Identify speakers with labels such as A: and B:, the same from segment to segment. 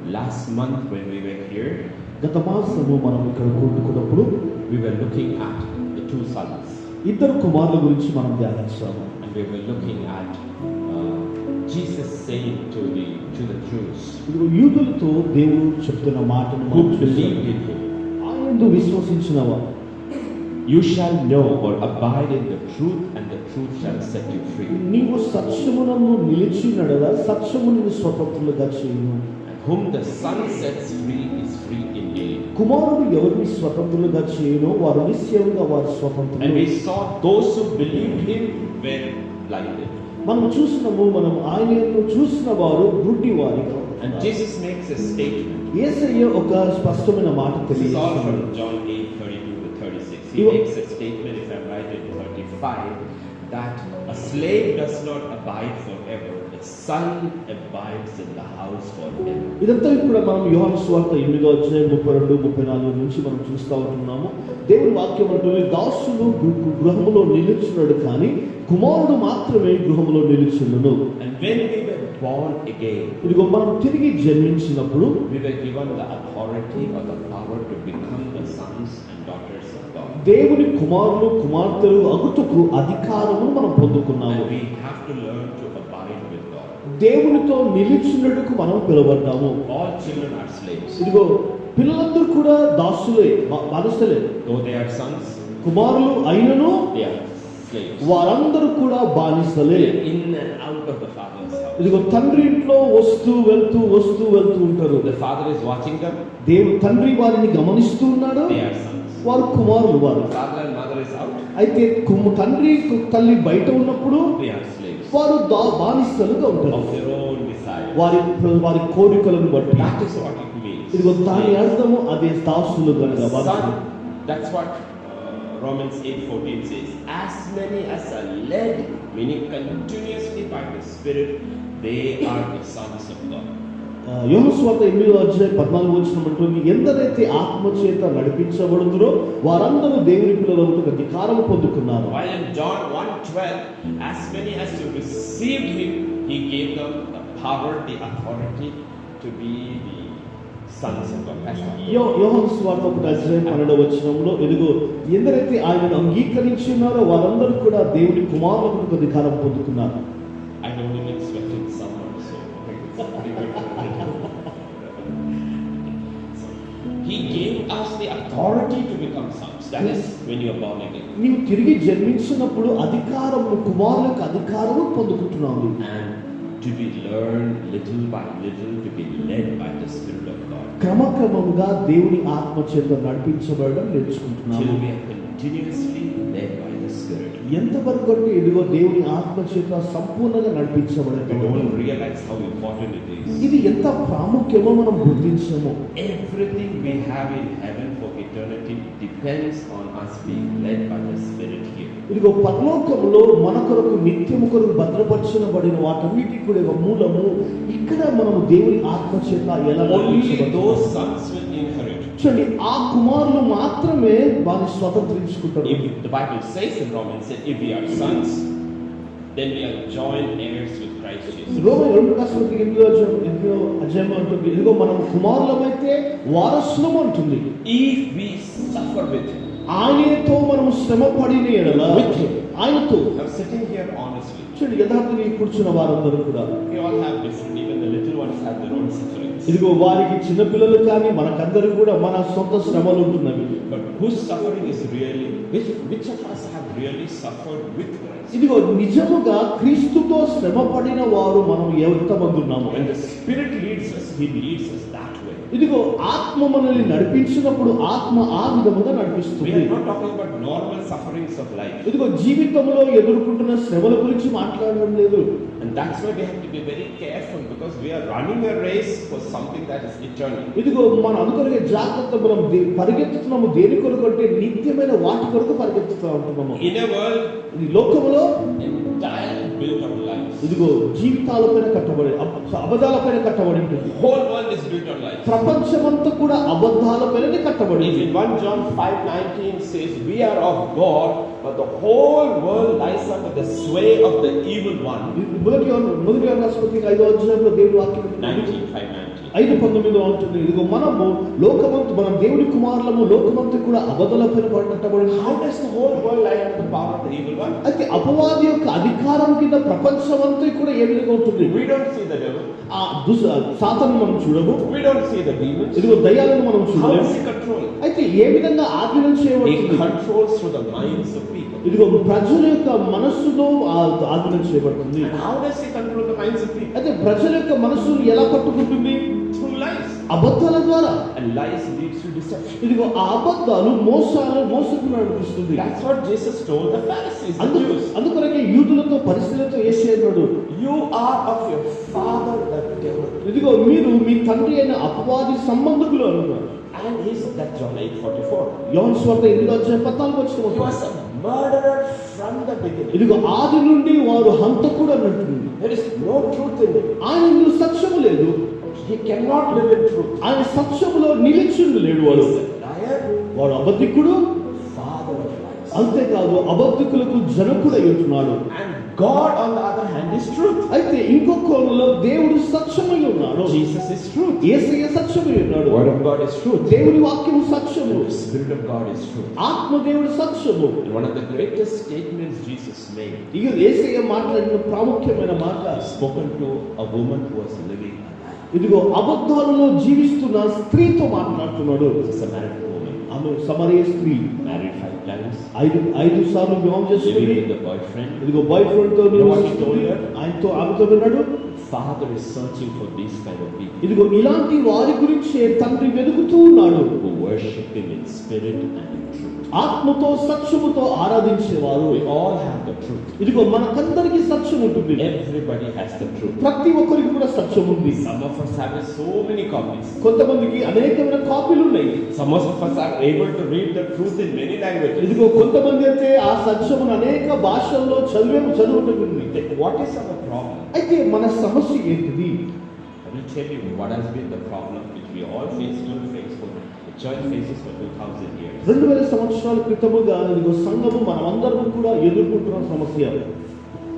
A: Last month when we were here,
B: గత మాసము మనం ఇక్కడ కూడుకున్నప్పుడు
A: we were looking at the two sons,
B: ఇద్దరు కుమారుల గురించి మనం ధ్యానించాము.
A: and we were looking at Jesus saying to the Jews
B: ఇప్పుడు యూదులతో దేవుడు చెప్తున్న మాటను
A: who
B: మనం
A: believed
B: చూసాము.
A: in Him,
B: ఆయనందు విశ్వసించిన వారు
A: you shall know or abide in the truth, and the truth shall set you free.
B: నీవు సత్యమునందు నిలిచి నడల సత్యము నిన్ను స్వతంత్రులుగా చేయును.
A: And whom the Son sets free is free indeed.
B: కుమారుడు ఎవరిని స్వతంత్రులుగా చేయునో వారు నిశ్చయంగా వారు
A: And
B: స్వతంత్రులు.
A: we saw those who believed Him were blinded.
B: మనం చూసినాము, మనం ఆయనను చూసిన వారు గుడ్డి వారిగా.
A: And Jesus makes a statement.
B: యేసయ్య ఒక స్పష్టమైన మాట
A: This is all
B: తెలియజేస్తున్నాడు.
A: from John 8:32-36. He
B: You-
A: makes a statement, if I'm right, in 35, that a slave does not abide forever. The son abides in the house forever.
B: ఇదంతా కూడా మనం యోహాను సువార్త 8వ అధ్యాయం 32, 34 నుంచి మనం చూస్తూ ఉంటున్నాము. దేవుని వాక్యం అంటుంది, దాసుడు గృహములో నిలుచున్నాడు కానీ కుమారుడు మాత్రమే గృహములో నిలుచుండును.
A: And when we were born again,
B: ఇదిగో మనం తిరిగి జన్మించినప్పుడు
A: we were given the authority or the power to become the sons and daughters of God.
B: దేవుని కుమారులు కుమార్తెలు అగుటకు అధికారమును మనం పొందుకున్నాము.
A: And we have to learn to abide with God.
B: దేవునితో నిలిచినట్టుకు మనం పిలువబడ్డాము.
A: All children are slaves.
B: ఇదిగో పిల్లలందరూ కూడా దాసులే, బానిసలే.
A: Though they are sons,
B: కుమారులు అయినను
A: they are slaves.
B: వారందరూ కూడా బానిసలే.
A: They are in and out of the father's house.
B: ఇదిగో తండ్రి ఇంట్లో వస్తూ వెళ్తూ ఉంటారు.
A: The father is watching them.
B: తండ్రి వారిని గమనిస్తూ ఉన్నాడు.
A: They are sons.
B: వారు కుమారులు వారు.
A: The father and mother is out.
B: అయితే తండ్రి తల్లి బయట ఉన్నప్పుడు
A: They are slaves
B: వారు బానిసలుగా ఉంటారు.
A: of their own desire.
B: వారి కోరికలను బట్టి.
A: That is what it means.
B: ఇదిగో దాని అర్థము అదే దాసులు కనుక.
A: Son, that's what Romans 8:14 says. As many as are led, meaning continuously by the Spirit, they are the sons of God.
B: యోహాను సువార్త 8వ అధ్యాయం 14వ వచనం అంటుంది, ఎందరైతే ఆత్మ చేత నడిపించబడుదురో వారందరూ దేవుని పిల్లలకు అధికారము పొందుకున్నారు.
A: While in John 1:12, as many as who received Him, He gave them the power, the authority to be the sons of God. That's what.
B: యోహాను సువార్త 1వ అధ్యాయం 12వ వచనంలో ఇదిగో ఎందరైతే ఆయనను అంగీకరించి ఉన్నారో వారందరూ కూడా దేవుని కుమారులకు అధికారం పొందుకున్నారు.
A: I don't even sweat in summer, so it's pretty good. He gave us the authority to become sons. That is when you are born again.
B: నీవు తిరిగి జన్మించినప్పుడు అధికారము, కుమారులకు అధికారము పొందుకుంటున్నావు.
A: And to be learned little by little to be led by the Spirit of God.
B: క్రమక్రమముగా దేవుని ఆత్మ చేత నడిపించబడడం నేర్చుకుంటున్నాము.
A: Till we are continuously led by the Spirit.
B: ఎంతవరకు అంటే ఇదిగో దేవుని ఆత్మ చేత సంపూర్ణంగా
A: We
B: నడిపించబడతాము.
A: don't realize how important it is.
B: ఇది ఎంత ప్రాముఖ్యమో మనం గుర్తించము.
A: Everything we have in heaven for eternity depends on us being led by the Spirit here.
B: ఇదిగో పరలోకములో మన కొరకు నిత్యము కొరకు భద్రపరచబడిన వాటన్నిటి కూడా మూలము ఇక్కడ మనము దేవుని ఆత్మ చేత ఎలా
A: Only
B: నడిపించబడతామో.
A: those sons will inherit.
B: చూడండి, ఆ కుమారులు మాత్రమే వారిని స్వతంత్రించుకుంటారు.
A: If the Bible says in Romans that if we are sons, then we are joint heirs with Christ Jesus.
B: Roman 2:8 అధ్యాయం అంటుంది, ఇదిగో మనం కుమారులమైతే వారసులం అంటుంది.
A: If we suffer with Him,
B: ఆయనతో మనం శ్రమ పడిన ఎడల
A: With him.
B: ఆయనతో.
A: I'm sitting here honestly.
B: చూడండి, యథార్థంగా కూర్చున్న వారందరూ కూడా
A: We all have different, even the little ones have their own sufferings.
B: ఇదిగో వారికి చిన్నపిల్లలు కానీ మనకందరూ కూడా మన సొంత శ్రమలు ఉంటున్నవి.
A: But whose suffering is really, which of us have really suffered with Christ?
B: ఇదిగో నిజముగా క్రీస్తుతో శ్రమ పడిన వారు మనం ఎంతమంది ఉన్నాము.
A: When the Spirit leads us, He leads us that way.
B: ఇదిగో ఆత్మ మనల్ని నడిపించినప్పుడు ఆత్మ ఆ విధముగా
A: We
B: నడిపిస్తుంది.
A: are not talking about normal sufferings of life.
B: ఇదిగో జీవితంలో ఎదుర్కొంటున్న శ్రమల గురించి మాట్లాడడం లేదు.
A: And that's why we have to be very careful, because we are running a race for something that is eternal.
B: ఇదిగో మన అనుకొరకే జాగ్రత్త, మనం పరిగెత్తుతున్నాము దేని కొరకు అంటే నిత్యమైన వాటి కొరకు పరిగెత్తుతున్నాము. బతుకుతా ఉంటున్నాము.
A: In a world
B: ఈ లోకములో
A: entirely built on lies.
B: ఇదిగో జీవితాలపైన కట్టబడి అబద్ధాలపైన కట్టబడి ఉంటుంది.
A: Whole world is built on lies.
B: ప్రపంచమంతా కూడా అబద్ధాలపైనే కట్టబడి ఉంది.
A: In 1 John 5:19 says, "We are of God, but the whole world lies under the sway of the evil one."
B: మొదటి యోహాను రాసిన పత్రిక 5వ అధ్యాయంలో దేవుని వాక్యం
A: 19:5-19.
B: 5:19 ఉంటుంది. ఇదిగో మనము లోకమంతా, మనం దేవుని కుమారులము, లోకమంతా కూడా అబద్ధాలపైన కట్టబడి.
A: How does the whole world lie under the power of the evil one?
B: అయితే అపవాది యొక్క అధికారం కింద ప్రపంచమంతా కూడా ఏ విధంగా ఉంటుంది?
A: We don't see the devil.
B: ఆ సాతాను మనం చూడము.
A: We don't see the demons.
B: ఇదిగో దయ్యాలను మనం
A: How
B: చూడలేము.
A: does he control?
B: అయితే ఏ విధంగా ఆధీనం
A: He
B: చేయబడుతుంది?
A: controls through the minds of people.
B: ఇదిగో ప్రజల యొక్క మనస్సులో ఆధీనం చేయబడుతుంది.
A: And how does he control the minds of people?
B: అయితే ప్రజల యొక్క మనస్సును ఎలా పట్టుకుంటుంది?
A: Through lies.
B: అబద్ధాల ద్వారా.
A: And lies leads to deception.
B: ఇదిగో ఆ అబద్ధాలు మోసకు నడిపిస్తుంది.
A: That's what Jesus told the Pharisees, the Jews.
B: అందుకొరకే యూదులతో పరిస్థితులతో యేసు అన్నాడు,
A: You are of your father the devil.
B: ఇదిగో మీరు మీ తండ్రి అయిన అపవాది సంబంధకులు అన్నారు.
A: And he's that John 8:44.
B: యోహాను సువార్త 8:14
A: He was a murderer from the beginning.
B: ఇదిగో ఆది నుండి వారు హంతకుడు అన్నట్టు.
A: There is no truth in him.
B: ఆయనలో సత్యము లేదు.
A: He cannot live in truth.
B: ఆయన సత్యములో నిలిచిండలేడు. వాడు
A: He is a liar,
B: వాడు అబద్ధికుడు,
A: father of lies.
B: అంతేకాదు అబద్ధికులకు జనకుడై ఉంటున్నాడు.
A: And God on the other hand is truth.
B: అయితే ఇంకో కోణంలో దేవుడు సత్యమై ఉన్నాడు.
A: Jesus is truth.
B: యేసయ్య సత్యమై ఉన్నాడు.
A: Word of God is truth.
B: దేవుని వాక్యము సత్యము.
A: The Spirit of God is truth.
B: ఆత్మ దేవుడు సత్యము.
A: And one of the greatest statements Jesus made,
B: ఇక యేసయ్య మాట్లాడిన ప్రాముఖ్యమైన మాట,
A: spoken to a woman who was living a lie.
B: ఇదిగో అబద్ధాలలో జీవిస్తున్న స్త్రీతో మాట్లాడుతున్నాడు.
A: This is a married woman,
B: ఆమె సమరయ స్త్రీ,
A: married 5 times,
B: ఐదు సార్లు వివాహం చేసుకుంది.
A: living with the boyfriend.
B: ఇదిగో బాయ్ ఫ్రెండ్ తో నివసిస్తుంది. ఆయనతో ఆమెతో ఉన్నాడు.
A: Father is searching for these kind of people
B: ఇదిగో ఇలాంటి వారి గురించి తండ్రి వెతుకుతూ ఉన్నాడు.
A: who worship Him in spirit and in truth.
B: ఆత్మతో సత్యముతో ఆరాధించేవారు.
A: We all have the truth.
B: ఇదిగో మనకందరికి సత్యం ఉంటుంది.
A: Everybody has the truth.
B: ప్రతి ఒక్కరికి కూడా సత్యం ఉంది.
A: Some of us have so many copies.
B: కొంతమందికి అనేకమైన కాపీలు ఉన్నాయి.
A: Some of us are able to read the truth in many languages.
B: ఇదిగో కొంతమంది అయితే ఆ సత్యమును అనేక భాషల్లో చదువుతుంది.
A: What is our problem?
B: అయితే మన సమస్య ఏంటిది?
A: I will tell you what has been the problem which we all face, still face, for the church faces for 2000 years.
B: 2000 సంవత్సరాల క్రితముగా ఇదిగో సంఘము మనమందరం కూడా ఎదుర్కొంటున్న సమస్య.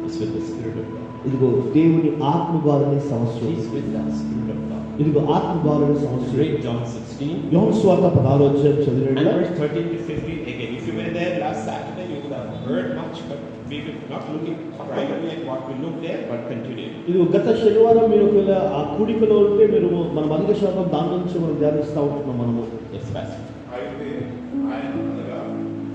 A: It's with the Spirit of God.
B: ఇదిగో దేవుని ఆత్మ ద్వారానే సమస్య.
A: It's with the Spirit of God.
B: ఇదిగో ఆత్మ ద్వారానే సమస్య.
A: Read John 16.
B: యోహాను సువార్త 16వ అధ్యాయం
A: And
B: చదివినట్లయితే
A: verse 13 to 15 again. If you were there last Saturday, you would have heard much, but we were not looking primarily at what we looked there, but continue.
B: ఇది గత శనివారం మీరు ఒకవేళ ఆ కూడికలో ఉంటే మీరు మన అధిక శాతం దాని నుంచి మనం ధ్యానిస్తూ ఉంటున్నాం మనము.
A: Yes, Pastor.
C: అయితే ఆయన అనగా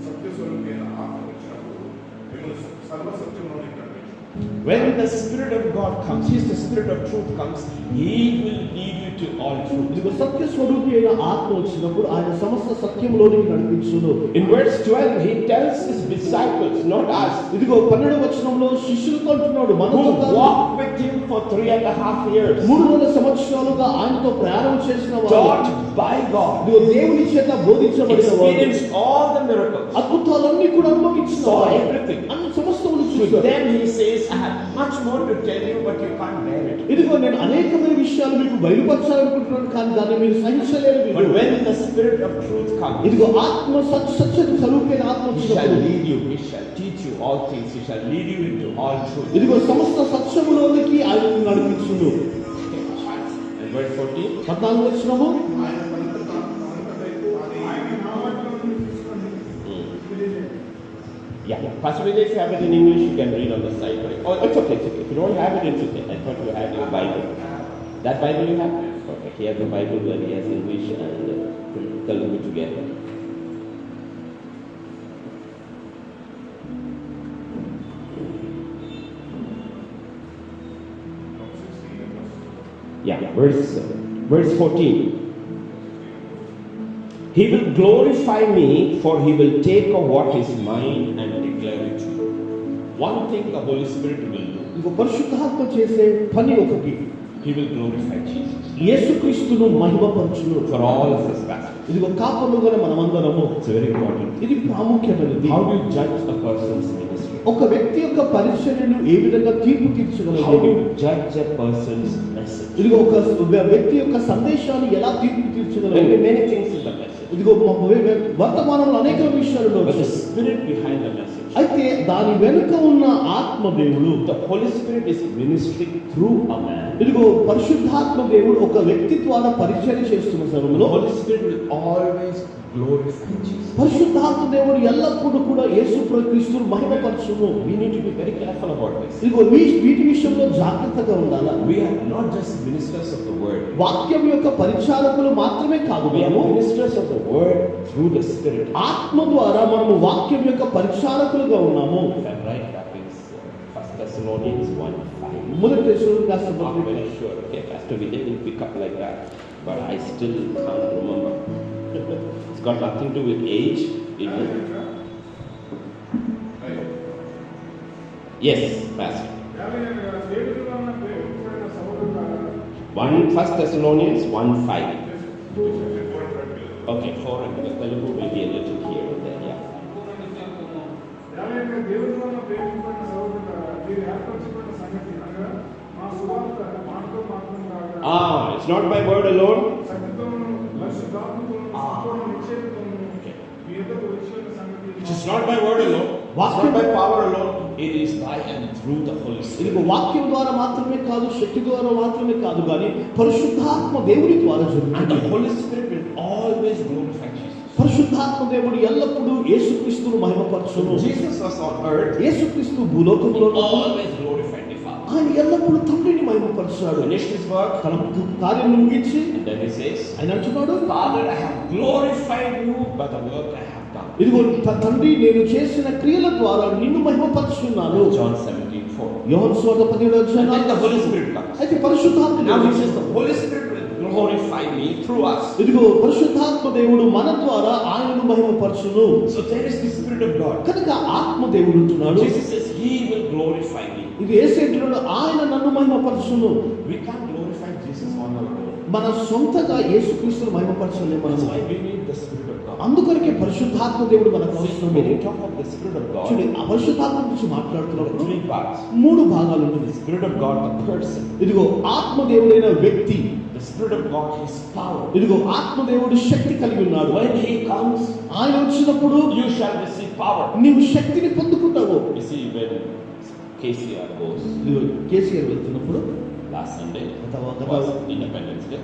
C: సత్యస్వరూపైన ఆత్మ వచ్చినప్పుడు మిమ్మల్ని సర్వసత్యంలోనికి నడిపించును.
A: When the Spirit of God comes, He is the Spirit of truth comes, He will lead you to all truth.
B: ఇదిగో సత్య స్వరూపి అయిన ఆత్మ వచ్చినప్పుడు ఆయన సమస్త సత్యంలోనికి నడిపించును.
A: In verse 12, He tells His disciples, not us,
B: ఇదిగో 12వ వచనంలో శిష్యులతో అంటున్నాడు, మనతో
A: who
B: కాదు,
A: walked with Him for 3.5 years,
B: 3.5 సంవత్సరాలుగా ఆయనతో ప్రయాణం చేసిన వారు,
A: taught by God,
B: ఇదిగో దేవుని చేత బోధించబడిన వారు,
A: experienced all the miracles,
B: అద్భుతాలన్నీ కూడా అనుభవించిన
A: saw
B: వారు,
A: everything.
B: అన్ని సమస్తమును
A: To
B: చూశారు.
A: them He says, I have much more to tell you, but you can't bear it.
B: ఇదిగో నేను అనేకమైన విషయాలు మీకు బయలుపరచాలనుకుంటున్నాను, కానీ దాన్ని మీరు సహించలేరు.
A: But when the Spirit of truth comes,
B: ఇదిగో ఆత్మ సత్య స్వరూపైన ఆత్మ
A: He shall
B: వచ్చినప్పుడు
A: lead you, He shall teach you all things, He shall lead you into all truth.
B: ఇదిగో సమస్త సత్యములోనికి ఆయన నడిపించును.
A: And verse 14,
B: 14వ వచనము,
C: ఆయన తనంతటై
A: yeah. Pastor Vijay, if you have it in English, you can read on the side. Right? Oh, it's okay, it's okay. If you don't have it, it's okay. I thought you had your Bible. That Bible you have? Okay. He has the Bible where he has English and Telugu together. Yeah, verse 14. He will glorify me, for He will take of what is mine and declare it to you. One thing the Holy Spirit will do.
B: ఇదిగో పరిశుద్ధాత్మ చేసే పని ఒకటి.
A: He will glorify Jesus
B: యేసుక్రీస్తును మహిమపరచును.
A: for all of us pastors.
B: ఇదిగో కాపరులుగా మనమందరము,
A: It's very important.
B: ఇది ప్రాముఖ్యమైనది.
A: How do you judge a person's ministry?
B: ఒక వ్యక్తి యొక్క పరిచర్యను ఏ విధంగా తీర్పు
A: How do
B: తీర్చగలదు?
A: you judge a person's message?
B: ఇదిగో ఒక వ్యక్తి యొక్క సందేశాన్ని ఎలా తీర్పు
A: There will
B: తీర్చగలదు?
A: be many things in the message,
B: ఇదిగో వర్తమానంలో అనేక విషయాలు
A: but the
B: ఉండవచ్చు.
A: spirit behind the message,
B: అయితే దాని వెనుక ఉన్న ఆత్మ దేవుడు,
A: the Holy Spirit is ministering through a man.
B: ఇదిగో పరిశుద్ధాత్మ దేవుడు ఒక వ్యక్తి ద్వారా పరిచర్య చేస్తున్న
A: The
B: సమయంలో
A: Holy Spirit will always glorify Jesus.
B: పరిశుద్ధాత్మ దేవుడు ఎల్లప్పుడూ కూడా యేసు క్రీస్తును మహిమపరచును.
A: We need to be very careful about this.
B: ఇదిగో వీటి విషయంలో జాగ్రత్తగా ఉండాలి.
A: We are not just ministers of the word.
B: వాక్యం యొక్క పరిచారకులు మాత్రమే కాదు,
A: We are
B: మనము
A: ministers of the word through the Spirit.
B: ఆత్మ ద్వారా మనము వాక్యం యొక్క పరిచారకులుగా ఉన్నాము.
A: If I'm right, that is 1 Thessalonians 1:5.
B: మొదటి దశలోని రాసిన
A: I'm not
B: పత్రిక.
A: very sure. Okay, Pastor Vijay will pick up like that, but I still can't remember. It's got nothing to do with age. It is. Yes, Pastor. 1 Thessalonians 1:5. Okay, 4 and Telugu will be a little here and there. Yeah. It's not by word alone. It is not by word alone. It's not by power alone. It is by and through the Holy
B: ఇదిగో
A: Spirit.
B: వాక్యం ద్వారా మాత్రమే కాదు, శక్తి ద్వారా మాత్రమే కాదు, కానీ పరిశుద్ధాత్మ దేవుని ద్వారా
A: And the
B: జరుగుతుంది.
A: Holy Spirit will always glorify Jesus.
B: పరిశుద్ధాత్మ దేవుడు ఎల్లప్పుడూ యేసుక్రీస్తును మహిమపరచును.
A: Jesus was on earth.
B: యేసుక్రీస్తు
A: He
B: భూలోకంలో
A: always glorified the Father.
B: ఆయన ఎల్లప్పుడూ తండ్రిని మహిమపరచాడు.
A: Finished his work,
B: తన కార్యం ముగించి
A: and then he says,
B: ఆయన అంటున్నాడు,
A: Father, I have glorified you by the work I have done.
B: ఇదిగో తండ్రి, నేను చేసిన క్రియల ద్వారా నిన్ను మహిమపరుచున్నాను.
A: John 17:4.
B: యోహాను సువార్త 17వ
A: And then the
B: అధ్యాయం.
A: Holy Spirit comes.
B: అయితే పరిశుద్ధాత్మ
A: Now he
B: దేవుడు,
A: says the Holy Spirit will glorify me through us.
B: ఇదిగో పరిశుద్ధాత్మ దేవుడు మన ద్వారా ఆయనను మహిమపరచును.
A: So there is the Spirit of God.
B: కనుక ఆత్మ దేవుడు ఉంటున్నాడు.
A: Jesus says He will glorify me.
B: ఇది యేసేంటున్నాడు, ఆయన నన్ను మహిమపరచును.
A: We can't glorify Jesus on our own.
B: మన సొంతగా యేసుక్రీస్తును మహిమపరచలేము
A: That's
B: మనము.
A: why we need the Spirit of God.
B: అందుకొరకే పరిశుద్ధాత్మ దేవుడు మనకు
A: See,
B: అవసరం.
A: when you talk of the Spirit of
B: చూడండి,
A: God,
B: ఆ పరిశుద్ధాత్మ గురించి
A: there are
B: మాట్లాడుతున్నప్పుడు
A: 3 parts.
B: 3 భాగాలు ఉంటుంది.
A: The Spirit of God, the person.
B: ఇదిగో ఆత్మ దేవుడైన వ్యక్తి,
A: The Spirit of God, His power.
B: ఇదిగో ఆత్మ దేవుడు శక్తి కలిగి ఉన్నాడు.
A: When He comes,
B: ఆయన వచ్చినప్పుడు
A: you shall receive power.
B: నీవు శక్తిని పొందుకుంటావు.
A: You see, when KCR goes
B: ఇదిగో కేసీఆర్ వెళ్తున్నప్పుడు
A: last Sunday,
B: గత
A: was Independence Day.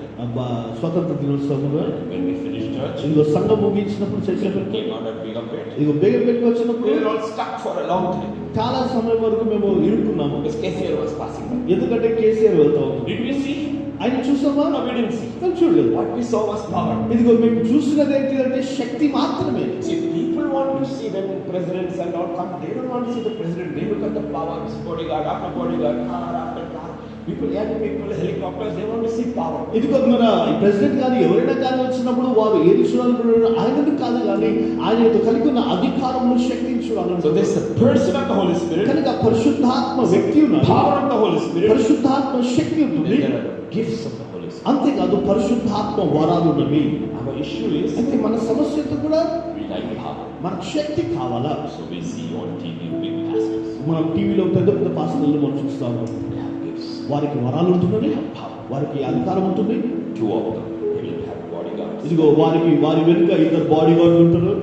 B: స్వతంత్ర దినోత్సవంలో
A: When we finished church,
B: ఇదిగో సంఘం ముగించినప్పుడు
A: we
B: చర్చలు
A: came out at Bigambet.
B: ఇదిగో బేగంపేటకి వచ్చినప్పుడు
A: We were all stuck for a long time
B: చాలా సమయం వరకు మేము ఇరుక్కున్నాము.
A: because KCR was passing by.
B: ఎందుకంటే కేసీఆర్ వెళ్తా ఉంది.
A: Did we see?
B: ఆయన చూసామా?
A: No, we didn't see.
B: మేము చూడలేదు.
A: What we saw was power.
B: ఇదిగో మేము చూసినది ఏంటిదంటే శక్తి మాత్రమే.
A: See, people want to see when presidents and all come. They don't want to see the president. They look at the power, his bodyguard, after bodyguard, car after car. People, young people, helicopters, they want to see power.
B: ఇదిగో మన president కానీ ఎవరైనా కానీ వచ్చినప్పుడు వారు ఏది చూడాలనుకున్నారు, ఆయనను కాదు కానీ ఆయనతో కలిగి ఉన్న అధికారమును శక్తిని
A: So
B: చూడాలనుకుంటున్నారు.
A: there's the person of the Holy Spirit,
B: కనుక పరిశుద్ధాత్మ వ్యక్తి ఉన్నాడు,
A: power of the Holy Spirit,
B: పరిశుద్ధాత్మ శక్తి
A: and
B: ఉంటుంది.
A: there are the gifts of the Holy Spirit.
B: అంతేకాదు పరిశుద్ధాత్మ వరాలు ఉన్నవి.
A: Our issue is
B: అయితే మన సమస్యతో కూడా
A: we like power.
B: మనకు శక్తి కావాలా?
A: So we see on TV big pastors.
B: మనం టీవీలో పెద్ద పెద్ద పాస్టర్లను మనం చూస్తాము.
A: They have gifts.
B: వారికి వరాలు ఉంటున్నవి, వారికి అధికారం ఉంటుంది.
A: 2 of them. They will have bodyguards.
B: ఇదిగో వారి వెనుక 2 బాడీ గార్డ్ ఉంటారు.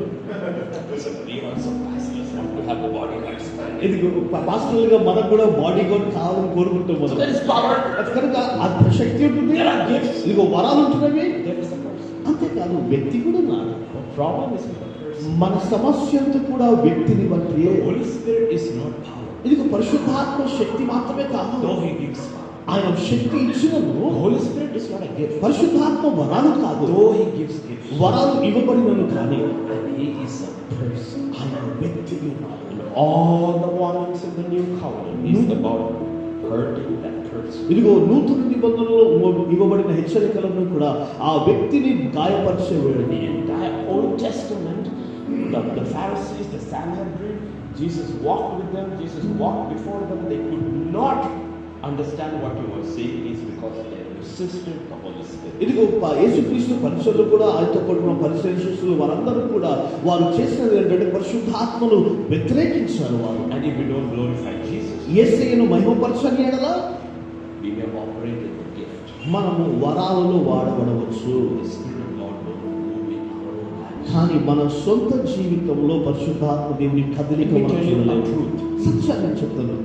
A: So we also pastors want to have the bodyguards.
B: ఇదిగో పాస్టర్లుగా మనకు కూడా బాడీ గార్డ్ కావాలని కోరుకుంటాం
A: So
B: మనం.
A: there is power.
B: కనుక ఆ శక్తి ఉంటుంది.
A: There are gifts.
B: ఇదిగో వరాలు ఉంటున్నవి.
A: There is a person.
B: అంతేకాదు వ్యక్తి కూడా ఉన్నాడు.
A: The problem is with the person.
B: మన సమస్య అంతా కూడా వ్యక్తిని బట్టి.
A: The Holy Spirit is not power.
B: ఇదిగో పరిశుద్ధాత్మ శక్తి మాత్రమే కాదు,
A: Though He gives power.
B: ఆయన శక్తి ఇచ్చినను.
A: The Holy Spirit is not a gift.
B: పరిశుద్ధాత్మ వరాలు కాదు,
A: Though He gives gifts.
B: వరాలు ఇవ్వబడినను కానీ
A: And He is a person.
B: ఆయన వ్యక్తి ఉన్నాడు.
A: And all the warnings in the new covenant is about hurting that person.
B: ఇదిగో నూతన నిబంధనలో ఇవ్వబడిన హెచ్చరికలను కూడా ఆ వ్యక్తిని గాయపరిచే
A: The entire Old Testament, the Pharisees, the Sanhedrin, Jesus walked with them, Jesus walked before them. They could not understand what you are saying is because they resisted the Holy Spirit.
B: ఇదిగో యేసుక్రీస్తు పరిచర్లు కూడా ఆయనతో కూడిన పరిచర్య శిష్యులు వారందరూ కూడా వారు చేసినది ఏంటంటే పరిశుద్ధాత్మను వ్యతిరేకించారు వారు.
A: And if we don't glorify Jesus,
B: యేసయ్యను మహిమపరచని ఎడల
A: we may operate in the gift.
B: మనము వరాలలో వాడబడవచ్చు.
A: The Spirit of God will move in our own lives.
B: కానీ మన సొంత జీవితంలో పరిశుద్ధాత్మ దేవుని కదలిక
A: Let me
B: మనం
A: tell you the
B: చూడలేము.
A: truth.
B: సత్యాన్ని చెప్తాను.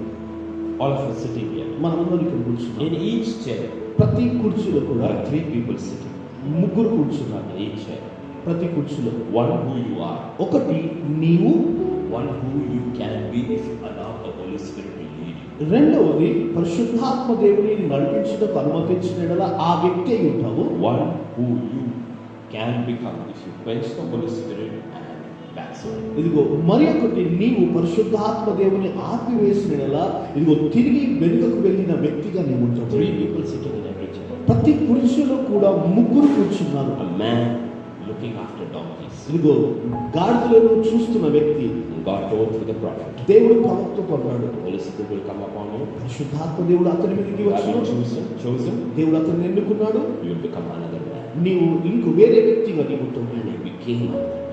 A: All of us sitting here.
B: మనమందరం ఇక్కడ కూర్చున్నాం.
A: In each chair,
B: ప్రతి కుర్చీలో
A: there
B: కూడా
A: are 3 people sitting.
B: ముగ్గురు కూర్చున్నారు.
A: In each chair.
B: ప్రతి కుర్చీలో
A: One who you are,
B: ఒకటి నీవు,
A: one who you can be if you allow the Holy Spirit to lead you.
B: రెండవది పరిశుద్ధాత్మ దేవుని నడిపించడానికి అనుమతించిన యెడల ఆ వ్యక్తి అయి ఉంటావు.
A: One who you can become if you quench the Holy Spirit and backslide.
B: ఇదిగో మరి ఒకటి నీవు పరిశుద్ధాత్మ దేవుని ఆపివేసిన యెడల ఇదిగో తిరిగి వెనుకకు వెళ్ళిన వ్యక్తిగా నీవు ఉంటావు.
A: 3 people sitting in every chair.
B: ప్రతి కుర్చీలో కూడా ముగ్గురు కూర్చున్నారు.
A: A man looking after donkeys.
B: ఇదిగో గాడిదలను చూస్తున్న వ్యక్తి.
A: God told through the prophet,
B: దేవుడు ప్రవక్తతో అన్నాడు,
A: the Holy Spirit will come upon you.
B: పరిశుద్ధాత్మ దేవుడు అతని మీదకి
A: You have been
B: వచ్చాడు.
A: chosen.
B: దేవుడు అతన్ని ఎన్నుకున్నాడు.
A: You will become another man.
B: నీవు ఇంక వేరే వ్యక్తిగా నీవు ఉంటావు.
A: And he became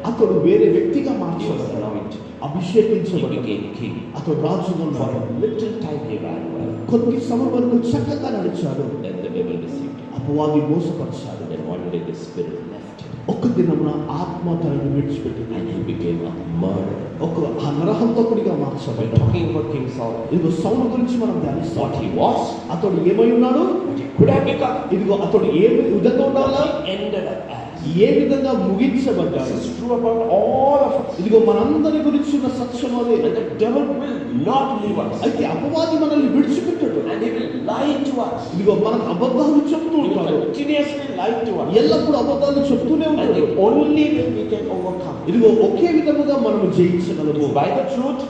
B: అతడు వేరే వ్యక్తిగా
A: he was
B: మార్చబడ్డాడు.
A: anointed. He
B: అభిషేకించబడ్డాడు.
A: became king.
B: అతడు రాజుగా
A: For
B: ఉన్నాడు.
A: a little time he ran well.
B: కొద్ది సమయం వరకు చక్కగా నడిచాడు.
A: Then the devil deceived him.
B: అపవాది మోసపరిచాడు.
A: Then one day the spirit left him.
B: ఒక్క దినమున ఆత్మ తనను విడిచిపెట్టింది.
A: And he became a murderer.
B: ఒక నరహంతకుడిగా
A: We're
B: మార్చబడ్డాడు.
A: talking about King Saul.
B: ఇదిగో సౌలు గురించి మనం ధ్యానిస్తాం.
A: What he was,
B: అతడు ఏమై ఉన్నాడు?
A: what he could have become.
B: ఇదిగో అతడు ఏ విధంగా ఉండాలా?
A: What he ended up as.
B: ఏ విధంగా ముగించబడ్డాడు?
A: This is true about all of us.
B: ఇదిగో మనందరి గురించి ఉన్న సత్యం అదే.
A: And the devil will not leave us.
B: అయితే అపవాది మనల్ని విడిచిపెట్టాడు.
A: And he will lie to us.
B: ఇదిగో మనకు అబద్ధాలు చెప్తూ
A: He will
B: ఉంటాడు.
A: continuously lie to us.
B: ఎల్లప్పుడూ అబద్ధాలు చెప్తూనే
A: And
B: ఉంటాడు.
A: the only way we can overcome
B: ఇదిగో ఒకే విధముగా మనము జయించగలము.
A: is by the truth,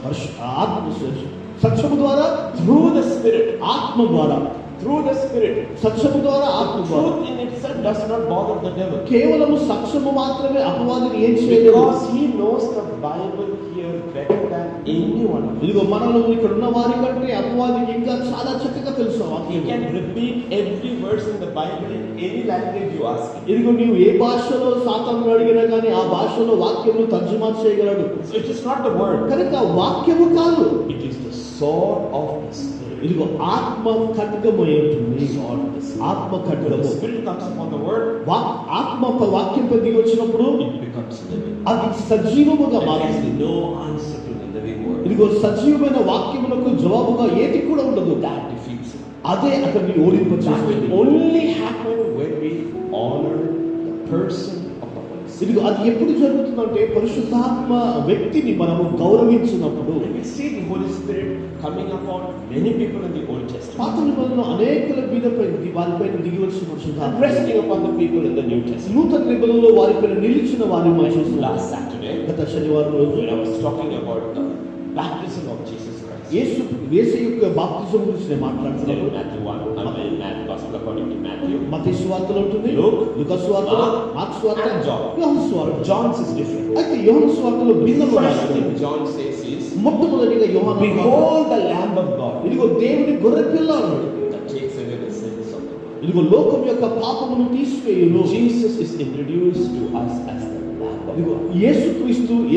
B: సత్యము ద్వారా,
A: through the Spirit.
B: ఆత్మ ద్వారా.
A: Through the Spirit.
B: సత్యము ద్వారా, ఆత్మ ద్వారా.
A: Truth in itself does not bother the devil.
B: కేవలము సత్యము మాత్రమే అపవాదిని ఏం చేయలేదు.
A: Because he knows the Bible here better than anyone.
B: ఇదిగో మనలో ఇక్కడ ఉన్న వారి కంటే అపవాదికి ఇంకా చాలా చక్కగా తెలుసు
A: He
B: వాక్యం.
A: can repeat every verse in the Bible in any language you ask him.
B: ఇదిగో నీవు ఏ భాషలో సాతాను అడిగినా కానీ ఆ భాషలో వాక్యమును తర్జుమా చేయగలడు.
A: So it is not the word.
B: కనుక వాక్యము కాదు,
A: It is the sword of the Spirit.
B: ఇదిగో ఆత్మ ఖడ్గము అయి ఉంటుంది.
A: Sword of the Spirit.
B: ఆత్మ
A: When the
B: ఖడ్గము.
A: Spirit comes upon the word,
B: ఆత్మ వాక్యంపై దిగి వచ్చినప్పుడు
A: it becomes living.
B: అది సజీవముగా
A: There is
B: మారింది.
A: no answer to the living word.
B: ఇదిగో సజీవమైన వాక్యములకు జవాబుగా ఏది కూడా ఉండదు.
A: That defeats him.
B: అదే అతన్ని
A: That
B: ఓడింపచేస్తుంది.
A: will only happen when we honor the person of the Holy Spirit.
B: ఇదిగో అది ఎప్పుడు జరుగుతుందంటే పరిశుద్ధాత్మ వ్యక్తిని మనము గౌరవించినప్పుడు.
A: When we see the Holy Spirit coming upon many people in the Old Testament,
B: పాత నిబంధనలో అనేకుల మీదపై వారిపైన దిగి వచ్చిన
A: and
B: పరిశుద్ధాత్మ
A: resting upon the people in the New Testament.
B: నూతన నిబంధనలో వారిపైన నిలిచిన వారిని మనం చూస్తున్నాం.
A: Last Saturday,
B: గత శనివారం రోజు
A: when I was talking about the baptism of Jesus Christ,
B: యేసు యొక్క బాప్తిజం గురించి నేను
A: in
B: మాట్లాడుతున్నాను.
A: Matthew 1, Matthew, Gospel according to Matthew,
B: మత్తయి సువార్తలో ఉంటుంది,
A: Luke,
B: లూకా సువార్తలో,
A: Mark,
B: మార్కు సువార్త,
A: and John.
B: యోహాను సువార్త.
A: John's is different.
B: అయితే యోహాను సువార్తలో
A: The
B: భిన్నముగా
A: first
B: ఉంది.
A: thing John says is,
B: మొట్టమొదటిగా యోహాను
A: behold the Lamb of God
B: ఇదిగో దేవుని గొర్రె పిల్ల అన్నాడు.
A: that takes away the sins of the world.
B: ఇదిగో లోకం యొక్క పాపమును తీసివేయును.
A: Jesus is introduced to us as the Lamb of
B: ఇదిగో
A: God.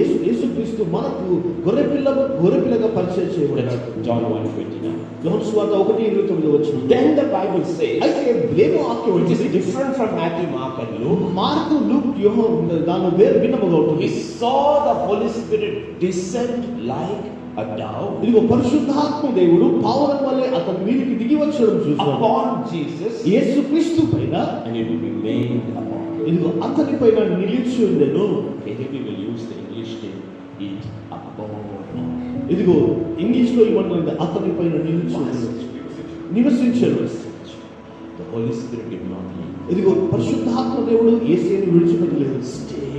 B: యేసుక్రీస్తు మనకు గొర్రెపిల్లగా పరిచయం చేయబడ్డాడు.
A: That's John 1:29.
B: యోహాను సువార్త 1:29 వచ్చిన.
A: Then the Bible says,
B: అయితే లేవో వాక్యం
A: which is
B: ఉంటుంది.
A: different from Matthew, Mark and Luke,
B: mark, Luke, యోహాను దానిలో వేరు భిన్నముగా ఉంటుంది.
A: we saw the Holy Spirit descend like a dove
B: ఇదిగో పరిశుద్ధాత్మ దేవుడు పావురం వలె అతని మీదకి దిగి వచ్చడం చూసాం.
A: upon Jesus,
B: యేసుక్రీస్తు పైన
A: and it will be made upon him.
B: ఇదిగో అతని పైన నిలిచి ఉండెను.
A: I think we will use the English name, it upon him.
B: ఇదిగో ఇంగ్లీష్ లో ఏమంటుంది? అతని పైన నిలిచి ఉండెను, నివసించను.
A: The Holy Spirit did not leave.
B: ఇదిగో పరిశుద్ధాత్మ దేవుడు యేసుని విడిచిపెట్టలేదు.
A: Stay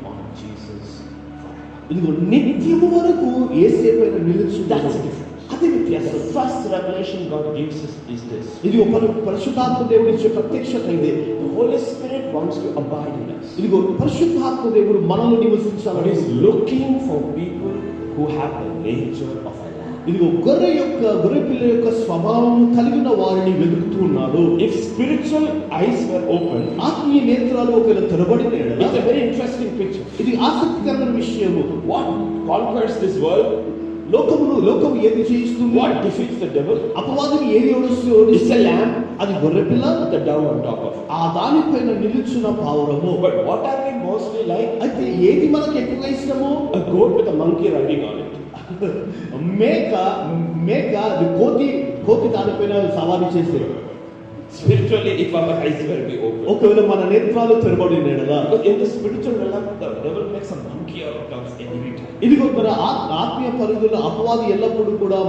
A: on Jesus forever.
B: ఇదిగో నిత్యము వరకు యేసు పైన నిలిచి
A: That's
B: ఉండెను.
A: the difference.
B: అదే
A: The
B: వ్యత్యాసం.
A: first revelation God gives us is this:
B: ఇదిగో పరిశుద్ధాత్మ దేవుడు ఇచ్చే ప్రత్యక్షత ఇదే.
A: the Holy Spirit wants to abide in us.
B: ఇదిగో పరిశుద్ధాత్మ దేవుడు మనలో
A: God
B: నివసించాలని
A: is looking for people who have the nature of a lamb.
B: ఇదిగో గొర్రె పిల్ల యొక్క స్వభావం కలిగిన వారిని వెతుకుతూ ఉన్నాడు.
A: If spiritual eyes were open,
B: ఆత్మీయ నేత్రాలు ఒకవేళ తెరబడిన ఎడల
A: it's a very interesting picture.
B: ఇది ఆసక్తికరమైన విషయము.
A: What conquers this world?
B: లోకము ఏది చేయిస్తుంది?
A: What defeats the devil?
B: అపవాదిని ఏది
A: It's
B: ఓడిస్తుంది?
A: a lamb
B: అది గొర్రె పిల్ల,
A: with a dove on top of it.
B: ఆ దానిపైన నిలుచున్న పావురము.
A: But what are we mostly like?
B: అయితే ఏది మనకు ఎక్కువగా ఇష్టము?
A: A goat with a monkey riding on it.
B: మేక అది కోతి దానిపైన సవారీ చేసేది.
A: Spiritually, if our eyes were be open.
B: ఒకవేళ మన నేత్రాలు తెరబడిన ఎడల
A: Because in the spiritual realm, the devil makes a monkey out of us every time.
B: ఇదిగో మన ఆత్మీయ పరిధిలో అపవాది ఎల్లప్పుడూ కూడా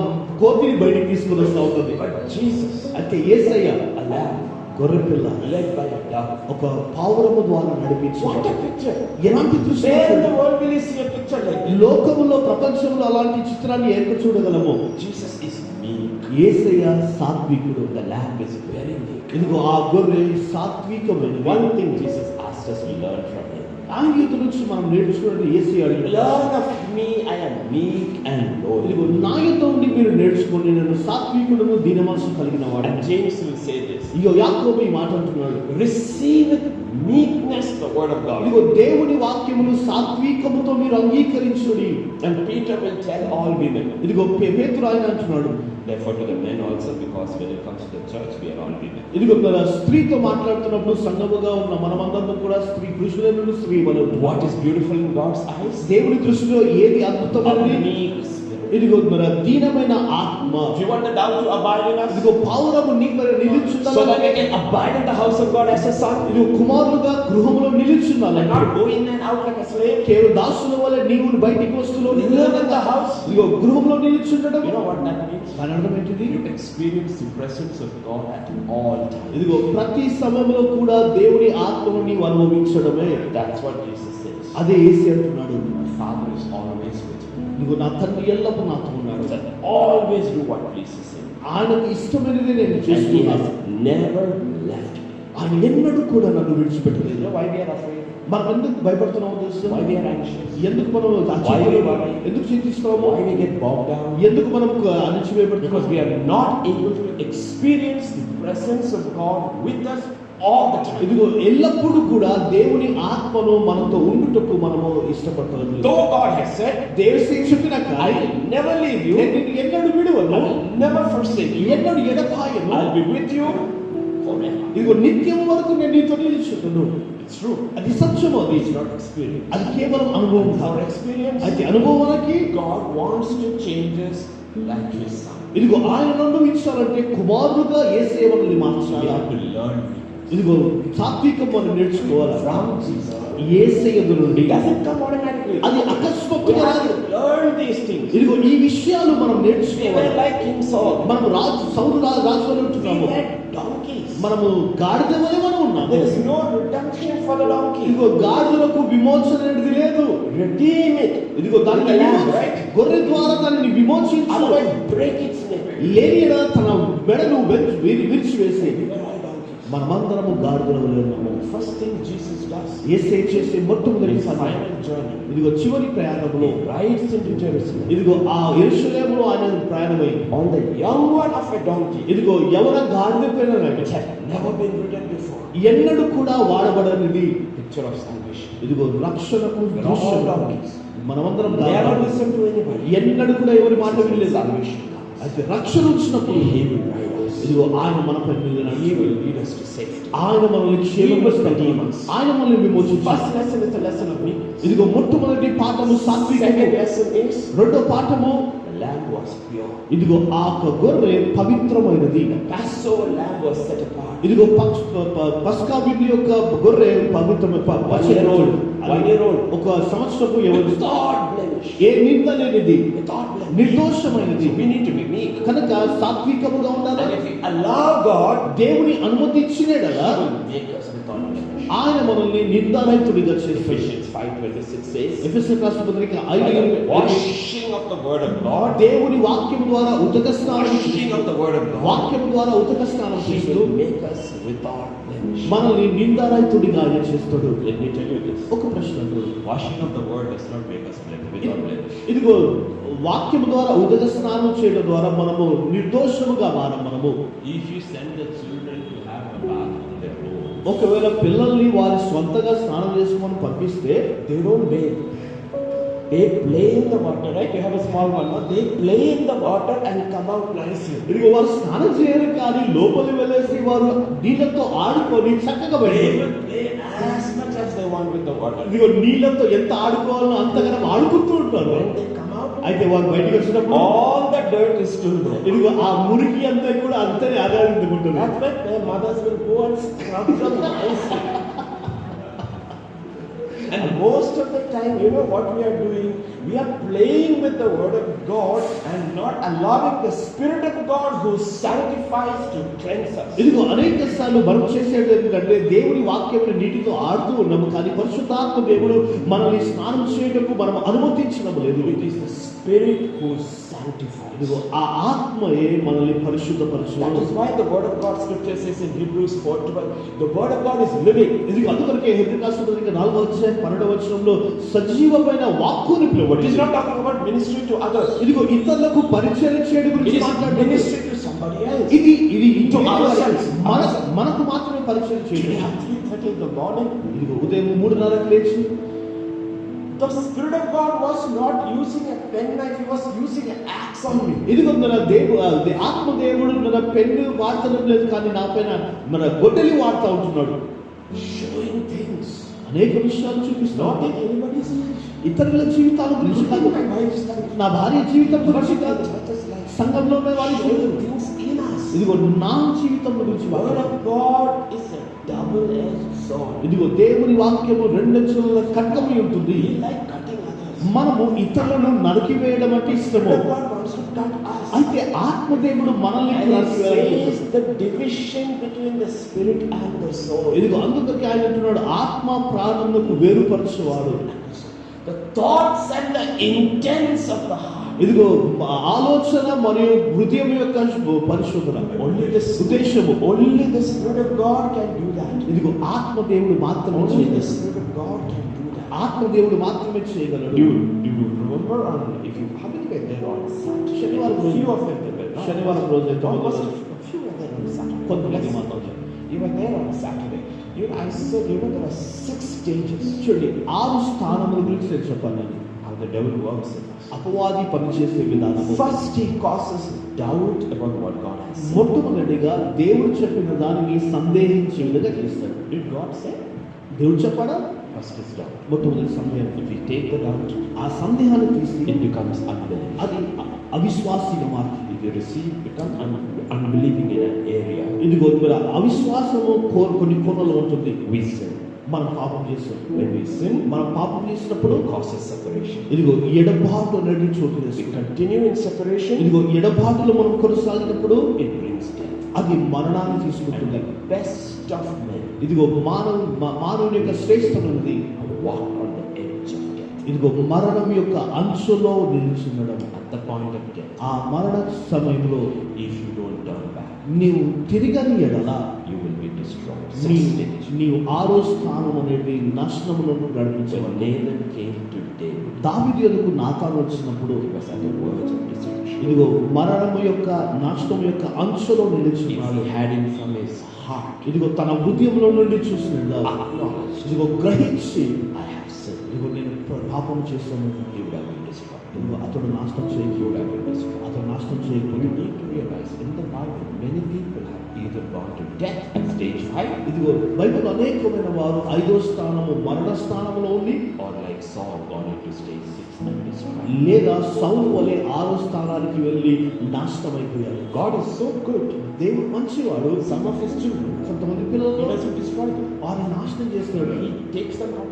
B: కోతిని బయటికి తీసుకుని వస్తూ ఉంటుంది.
A: But Jesus,
B: అయితే యేసయ్య
A: a lamb,
B: గొర్రె పిల్ల
A: led by a dove.
B: ఒక పావురము ద్వారా
A: What
B: నడిపించాడు.
A: a picture!
B: ఎలాంటి దృశ్యం
A: Where in the
B: చూడండి.
A: world will you see a picture like this?
B: లోకములో ప్రపంచంలో అలాంటి చిత్రాన్ని ఎక్కడ చూడగలము?
A: Jesus is meek.
B: Yesayya సాత్వికుడు.
A: The lamb is very meek.
B: ఇదిగో ఆ గొర్రె సాత్వికమైనది.
A: One thing Jesus asked us to learn from him.
B: ఆయన యుద్ధ నుంచి మనం నేర్చుకున్నది యేసయ్య అడిగిన
A: Learn of me, I am meek and
B: ఇదిగో
A: lowly.
B: నా యుద్ధ నుండి మీరు నేర్చుకోండి, నేను సాత్వికుడును దీన మనసు కలిగిన వాడు.
A: And James will say this.
B: ఇదిగో యాకోబు ఈ మాట అంటున్నాడు.
A: Receive with meekness the word of God.
B: ఇదిగో దేవుని వాక్యమును సాత్వికముతో మీరు అంగీకరించుడి.
A: And Peter will tell all women.
B: ఇదిగో పేతురు ఆయన అంటున్నాడు.
A: Therefore to the men also, because when it comes to the church, we are all women.
B: ఇదిగో మన స్త్రీతో మాట్లాడుతున్నప్పుడు సంఘముగా ఉన్న మనమందరం కూడా స్త్రీ పురుషులను స్త్రీ వలె.
A: What is beautiful in God's eyes?
B: దేవుని దృష్టిలో ఏది
A: A
B: అద్భుతమైనది?
A: meek spirit.
B: ఇదిగో మన దీనమైన ఆత్మ.
A: If you want the dove to abide in us,
B: ఇదిగో పావురము నీ మరి నిలుచుండాలి.
A: so that we can abide in the house of God as a son,
B: ఇదిగో కుమారులుగా గృహములో నిలుచుండాలి.
A: and not go in and out like a slave.
B: కేవలం దాసుల వలె నీవు బయటికి వస్తులో
A: Live in the house.
B: ఇదిగో గృహంలో నిలుచుండడం.
A: You know what that means?
B: దాని అర్థం ఏంటిది?
A: You experience the presence of God at all times.
B: ఇదిగో ప్రతి సమయంలో కూడా దేవుని ఆత్మను నీవు అనుభవించడమే.
A: That's what Jesus says.
B: అదే యేసు అంటున్నాడు.
A: My Father is always with me.
B: ఇదిగో నా తండ్రి ఎల్లప్పుడూ నాతో ఉన్నాడు.
A: That always do what pleases him.
B: ఆయనకు ఇష్టమైనది నేను
A: And he
B: చేస్తున్నాను.
A: has never left me.
B: ఆయన ఎన్నడూ కూడా నన్ను
A: You
B: విడిచిపెట్టలేదు.
A: know why we are afraid?
B: మనం ఎందుకు భయపడుతున్నామో తెలుసు?
A: Why we are anxious?
B: ఎందుకు మనం ఎందుకు చింతిస్తున్నాము?
A: Why we get bogged down?
B: ఎందుకు మనం
A: Because
B: అణచివేయబడుతున్నాము?
A: we are not able to experience the presence of God with us all the time.
B: ఇదిగో ఎల్లప్పుడూ కూడా దేవుని ఆత్మను మనతో ఉండుటకు మనము ఇష్టపడతాము.
A: Though God has said,
B: దేవుడు చెప్పిన
A: I will never leave you,
B: నేను నిన్ను ఎన్నడూ విడువను,
A: I will never forsake you,
B: ఎన్నడూ ఎడబాయను,
A: I'll be with you forever.
B: ఇదిగో నిత్యం వరకు నేను నీతో నిలుచును.
A: It's true.
B: అది సత్యము. అది
A: It's not experience.
B: అది కేవలం అనుభవం
A: For
B: కాదు.
A: experience,
B: అయితే అనుభవానికి
A: God wants to change us like His Son.
B: ఇదిగో ఆయన అనుభవించాలంటే కుమారుడుగా యేసయ్య మనల్ని
A: We
B: మార్చాలి.
A: have to learn
B: ఇదిగో సాత్వికం మనం నేర్చుకోవాలి.
A: from Jesus.
B: యేసయ్య నుండి
A: It doesn't come automatically.
B: అది
A: We
B: అకస్మాత్తుగా
A: have
B: రాదు.
A: to learn these things.
B: ఇదిగో ఈ విషయాలు మనం
A: We
B: నేర్చుకోవాలి.
A: were like King Saul.
B: మనం సౌలు రాజు
A: We
B: ఉంటున్నాము.
A: had donkeys.
B: మనము గాడిద వలె మనం ఉన్నాము.
A: There is no redemption for the donkey.
B: ఇదిగో గాడిదలకు విమోచన అనేది లేదు.
A: Redeem it.
B: ఇదిగో దాన్ని
A: With the lamb,
B: విమోచ-
A: right?
B: గొర్రె ద్వారా దానిని విమోచించు.
A: Otherwise, break its neck.
B: లేని ఎడల తన మెడను విరిచివేసేది.
A: We are all donkeys.
B: మనమందరము గాడిదల వలె ఉన్నాము.
A: First thing Jesus does,
B: యేసయ్య చేసే మొట్టమొదటి
A: his
B: పని,
A: final journey,
B: ఇదిగో చివరి ప్రయాణంలో
A: he rides into Jerusalem
B: ఇదిగో ఆ యెరూషలేములో ఆయన ప్రయాణమై
A: on the young one of a donkey,
B: ఇదిగో ఎవర గాడిద పైన
A: which had never been ridden before.
B: ఎన్నడూ కూడా వాడబడనిది.
A: Picture of salvation.
B: ఇదిగో రక్షణకు
A: We are all
B: దృశ్యం.
A: donkeys.
B: మనమందరం
A: Never
B: గాడిదలు.
A: listen to anybody.
B: ఎన్నడూ కూడా ఎవరి మాట వినలేదు.
A: Salvation comes.
B: అయితే రక్షణ వచ్చినప్పుడు
A: He will ride us.
B: ఇదిగో ఆయన మనపై నిలబడి
A: He will lead us to safety.
B: ఆయన మనల్ని క్షేమంగా
A: redeem us.
B: ఆయన మనల్ని విమోచించాడు.
A: First lesson is the lesson of meekness.
B: ఇదిగో మొట్టమొదటి పాఠము సాత్వికము.
A: Second lesson is
B: రెండో పాఠము
A: the lamb was pure.
B: ఇదిగో ఆ గొర్రె పవిత్రమైనది.
A: Passover lamb was set apart.
B: ఇదిగో పస్కా విధి యొక్క గొర్రె పవిత్రమైన
A: 1 year old. 1 year old.
B: ఒక సంవత్సరపు ఎవరు
A: Without blemish.
B: ఏ నింద లేనిది,
A: Without blemish.
B: నిర్దోషమైనది.
A: We need to be meek.
B: కనుక సాత్వికముగా ఉండాలి.
A: And if we allow God,
B: దేవుని అనుమతించినడలా
A: He will make us without blemish.
B: ఆయన మనల్ని నిందారహితుడిగా చేస్తాడు.
A: Ephesians 5:26 says,
B: ఎఫెసీయులకు రాసిన పత్రిక
A: by the
B: 5:26
A: washing of the word of God,
B: దేవుని వాక్యం ద్వారా ఉతక స్నానం
A: washing of the word of God,
B: వాక్యం ద్వారా ఉతక స్నానం
A: He
B: చేస్తూ
A: will make us without blemish.
B: మనల్ని నిందారహితుడిగా ఆయన చేస్తాడు.
A: Let me tell you this.
B: ఒక ప్రశ్న అడుగు.
A: Washing of the word does not make us without blemish.
B: ఇదిగో వాక్యము ద్వారా ఉదక స్నానం చేయడం ద్వారా మనము నిర్దోషముగా మనము.
A: If you send the children to have a bath on their own,
B: ఒకవేళ పిల్లల్ని వారి స్వంతగా స్నానం చేసుకొని పంపిస్తే
A: they don't bathe. They play in the water, right? You have a small one, no? They play in the water and come out nicely.
B: ఇదిగో వారు స్నానం చేయరు కానీ లోపలికి వెళ్ళేసి వారు నీళ్ళతో ఆడుకొని చక్కగా
A: They
B: బయట
A: will play as much as they want with the water.
B: ఇదిగో నీళ్ళతో ఎంత ఆడుకోవాలో అంతగా ఆడుకుంటూ ఉంటారు.
A: When they come out,
B: అయితే వారు బయటకు వచ్చినప్పుడు
A: all the dirt is still there.
B: ఇదిగో ఆ మురికి అంతా కూడా అంతనే ఆధారించుకుంటుంది.
A: That's why their mothers will go and scrub them nicely. And most of the time, you know what we are doing? We are playing with the word of God and not allowing the Spirit of God who sanctifies to cleanse us.
B: ఇదిగో అనేక సార్లు మనం చేసేది ఏంటంటే దేవుని వాక్యం నీటితో ఆడుతూ ఉన్నాము కానీ పరిశుద్ధాత్మ దేవుడు మనల్ని స్నానం చేయటకు మనం అనుమతించడం లేదు.
A: It is the Spirit who sanctifies.
B: ఇదిగో ఆ ఆత్మయే మనల్ని
A: That
B: పరిశుద్ధపరచును.
A: is why the word of God scripture says in Hebrews 4:12, the word of God is living.
B: ఇదిగో అందుకొరకే హెబ్రీ రాసిన పత్రిక 4:12 సజీవమైన వాక్కుని
A: It
B: పిలువబడింది.
A: is not talking about ministry to others.
B: ఇదిగో ఇతరులకు పరిచయం చేయడం
A: It
B: గురించి
A: is
B: మాట్లాడుతుంది.
A: ministry to somebody else.
B: ఇది
A: To ourselves.
B: మనకు మాత్రమే పరిచయం
A: Today
B: చేయడం.
A: at 3:30 in the morning,
B: ఇదిగో ఉదయం 3:30కి లేచి
A: the Spirit of God was not using a penknife, He was using an axe on me.
B: ఇదిగో మన ఆత్మదేవుడు మన పెన్ను వాడటం లేదు కానీ నా పైన మన గొడ్డలి వాడుతూ ఉంటున్నాడు.
A: Showing things.
B: అనేక విషయాలు చూపిస్తున్నాడు.
A: Not in anybody's life.
B: ఇతరుల జీవితాల గురించి కాదు,
A: My wife's life.
B: నా భార్య జీవితం గురించి
A: But
B: కాదు,
A: in church's life.
B: సంఘంలో ఉన్న వారి
A: Showing
B: జీవితం.
A: things in us.
B: ఇదిగో నా జీవితం గురించి
A: The word
B: మాట్లాడు.
A: of God is a double-edged sword.
B: ఇదిగో దేవుని వాక్యము రెండంచుల ఖడ్గమై ఉంటుంది.
A: We like cutting others.
B: మనము ఇతరులను నరికివేయడం అంటే ఇష్టము.
A: But God wants to cut us.
B: అయితే ఆత్మదేవుడు మనల్ని
A: And it
B: నరికివేయాలనుకుంటున్నాడు.
A: says the division between the spirit and the soul.
B: ఇదిగో అందుకని ఆయన అంటున్నాడు ఆత్మ ప్రాణములకు వేరుపరచువాడు.
A: The thoughts and the intents of the heart.
B: ఇదిగో ఆలోచన మరియు హృదయం యొక్క పరిశోధన ఉద్దేశము.
A: Only the Spirit of God can do that.
B: ఇదిగో ఆత్మదేవుడు మాత్రమే
A: Only the
B: చేయగలడు.
A: Spirit of God can do that.
B: ఆత్మదేవుడు మాత్రమే చేయగలడు.
A: Do you remember on if you how many were there on Saturday?
B: శనివారం రోజు.
A: Few of them were there. no?
B: శనివారం రోజు అయితే
A: Almost a few were there on Saturday.
B: కొంతమంది మాత్రం.
A: You were there on Saturday. You know, I said, you know, there are 6 stages
B: చూడండి 6 స్థానముల గురించి నేను చెప్పాను.
A: how the devil works in us.
B: అపవాది పనిచేసే విధానము.
A: First, he causes doubt about what God has said.
B: మొట్టమొదటిగా దేవుడు చెప్పిన దానిని సందేహించే విధంగా చేస్తాడు.
A: Did God say?
B: దేవుడు చెప్పాడా?
A: First is doubt.
B: మొట్టమొదటి సందేహం.
A: If we take the doubt,
B: ఆ సందేహాన్ని తీసి
A: it becomes unbelief.
B: అది అవిశ్వాసిగా మారుతుంది.
A: If you receive, become unbelieving in an area,
B: ఇదిగో మరి అవిశ్వాసము కొన్ని కోణాలు ఉంటుంది.
A: we sin.
B: మనం పాపం చేస్తాం.
A: When we sin,
B: మనం పాపం చేసినప్పుడు
A: it causes separation.
B: ఇదిగో ఎడబాటు అనేది చోటు
A: We
B: చేసుకుంటాం.
A: continue in separation,
B: ఇదిగో ఎడబాటులో మనం కొనసాగినప్పుడు
A: it brings death.
B: అది మరణాన్ని
A: And
B: తీసుకుంటుంది.
A: the best of men
B: ఇదిగో మానవుని యొక్క శ్రేష్టమైనది
A: walk on the edge of death.
B: ఇదిగో మరణం యొక్క అంచులో నిలిచి ఉండడం.
A: At the point of death,
B: ఆ మరణ సమయంలో
A: if you don't turn back,
B: నీవు తిరగని ఎడల
A: you will be destroyed. Sixth stage.
B: నీవు 6వ స్థానం అనేది నాశనములను
A: So
B: నడిపించవాలి.
A: Nathan came to David.
B: దావీదు యొద్దకు నాతాను వచ్చినప్పుడు
A: He was at the verge of destruction.
B: ఇదిగో మరణము యొక్క నాశనం యొక్క అంచులో
A: If
B: నిలిచినాడు.
A: he had him from his heart,
B: ఇదిగో తన హృదయంలో నుండి చూసిన
A: acknowledged,
B: ఇదిగో గ్రహించి
A: I have sinned,
B: ఇదిగో నేను పాపం చేస్తాను.
A: he would have been destroyed.
B: ఇదిగో అతడు నాశనం
A: He
B: చేయకూడదు.
A: would have been destroyed.
B: అతడు నాశనం
A: You
B: చేయకూడదు.
A: need to realize in the Bible, many people have either gone to death at stage 5
B: ఇదిగో బైబిల్ అనేకమైన వారు 5వ స్థానము మరణ స్థానంలో ఉండి
A: or like Saul gone into stage 6 and destroyed.
B: లేదా సౌలు వలె 6వ స్థానానికి వెళ్ళి నాశనం అయిపోయారు.
A: God is so good.
B: దేవుడు మంచివాడు.
A: Some of his children,
B: కొంతమంది
A: he
B: పిల్లలు
A: doesn't destroy them.
B: వారిని నాశనం చేస్తున్నాడు.
A: He takes them out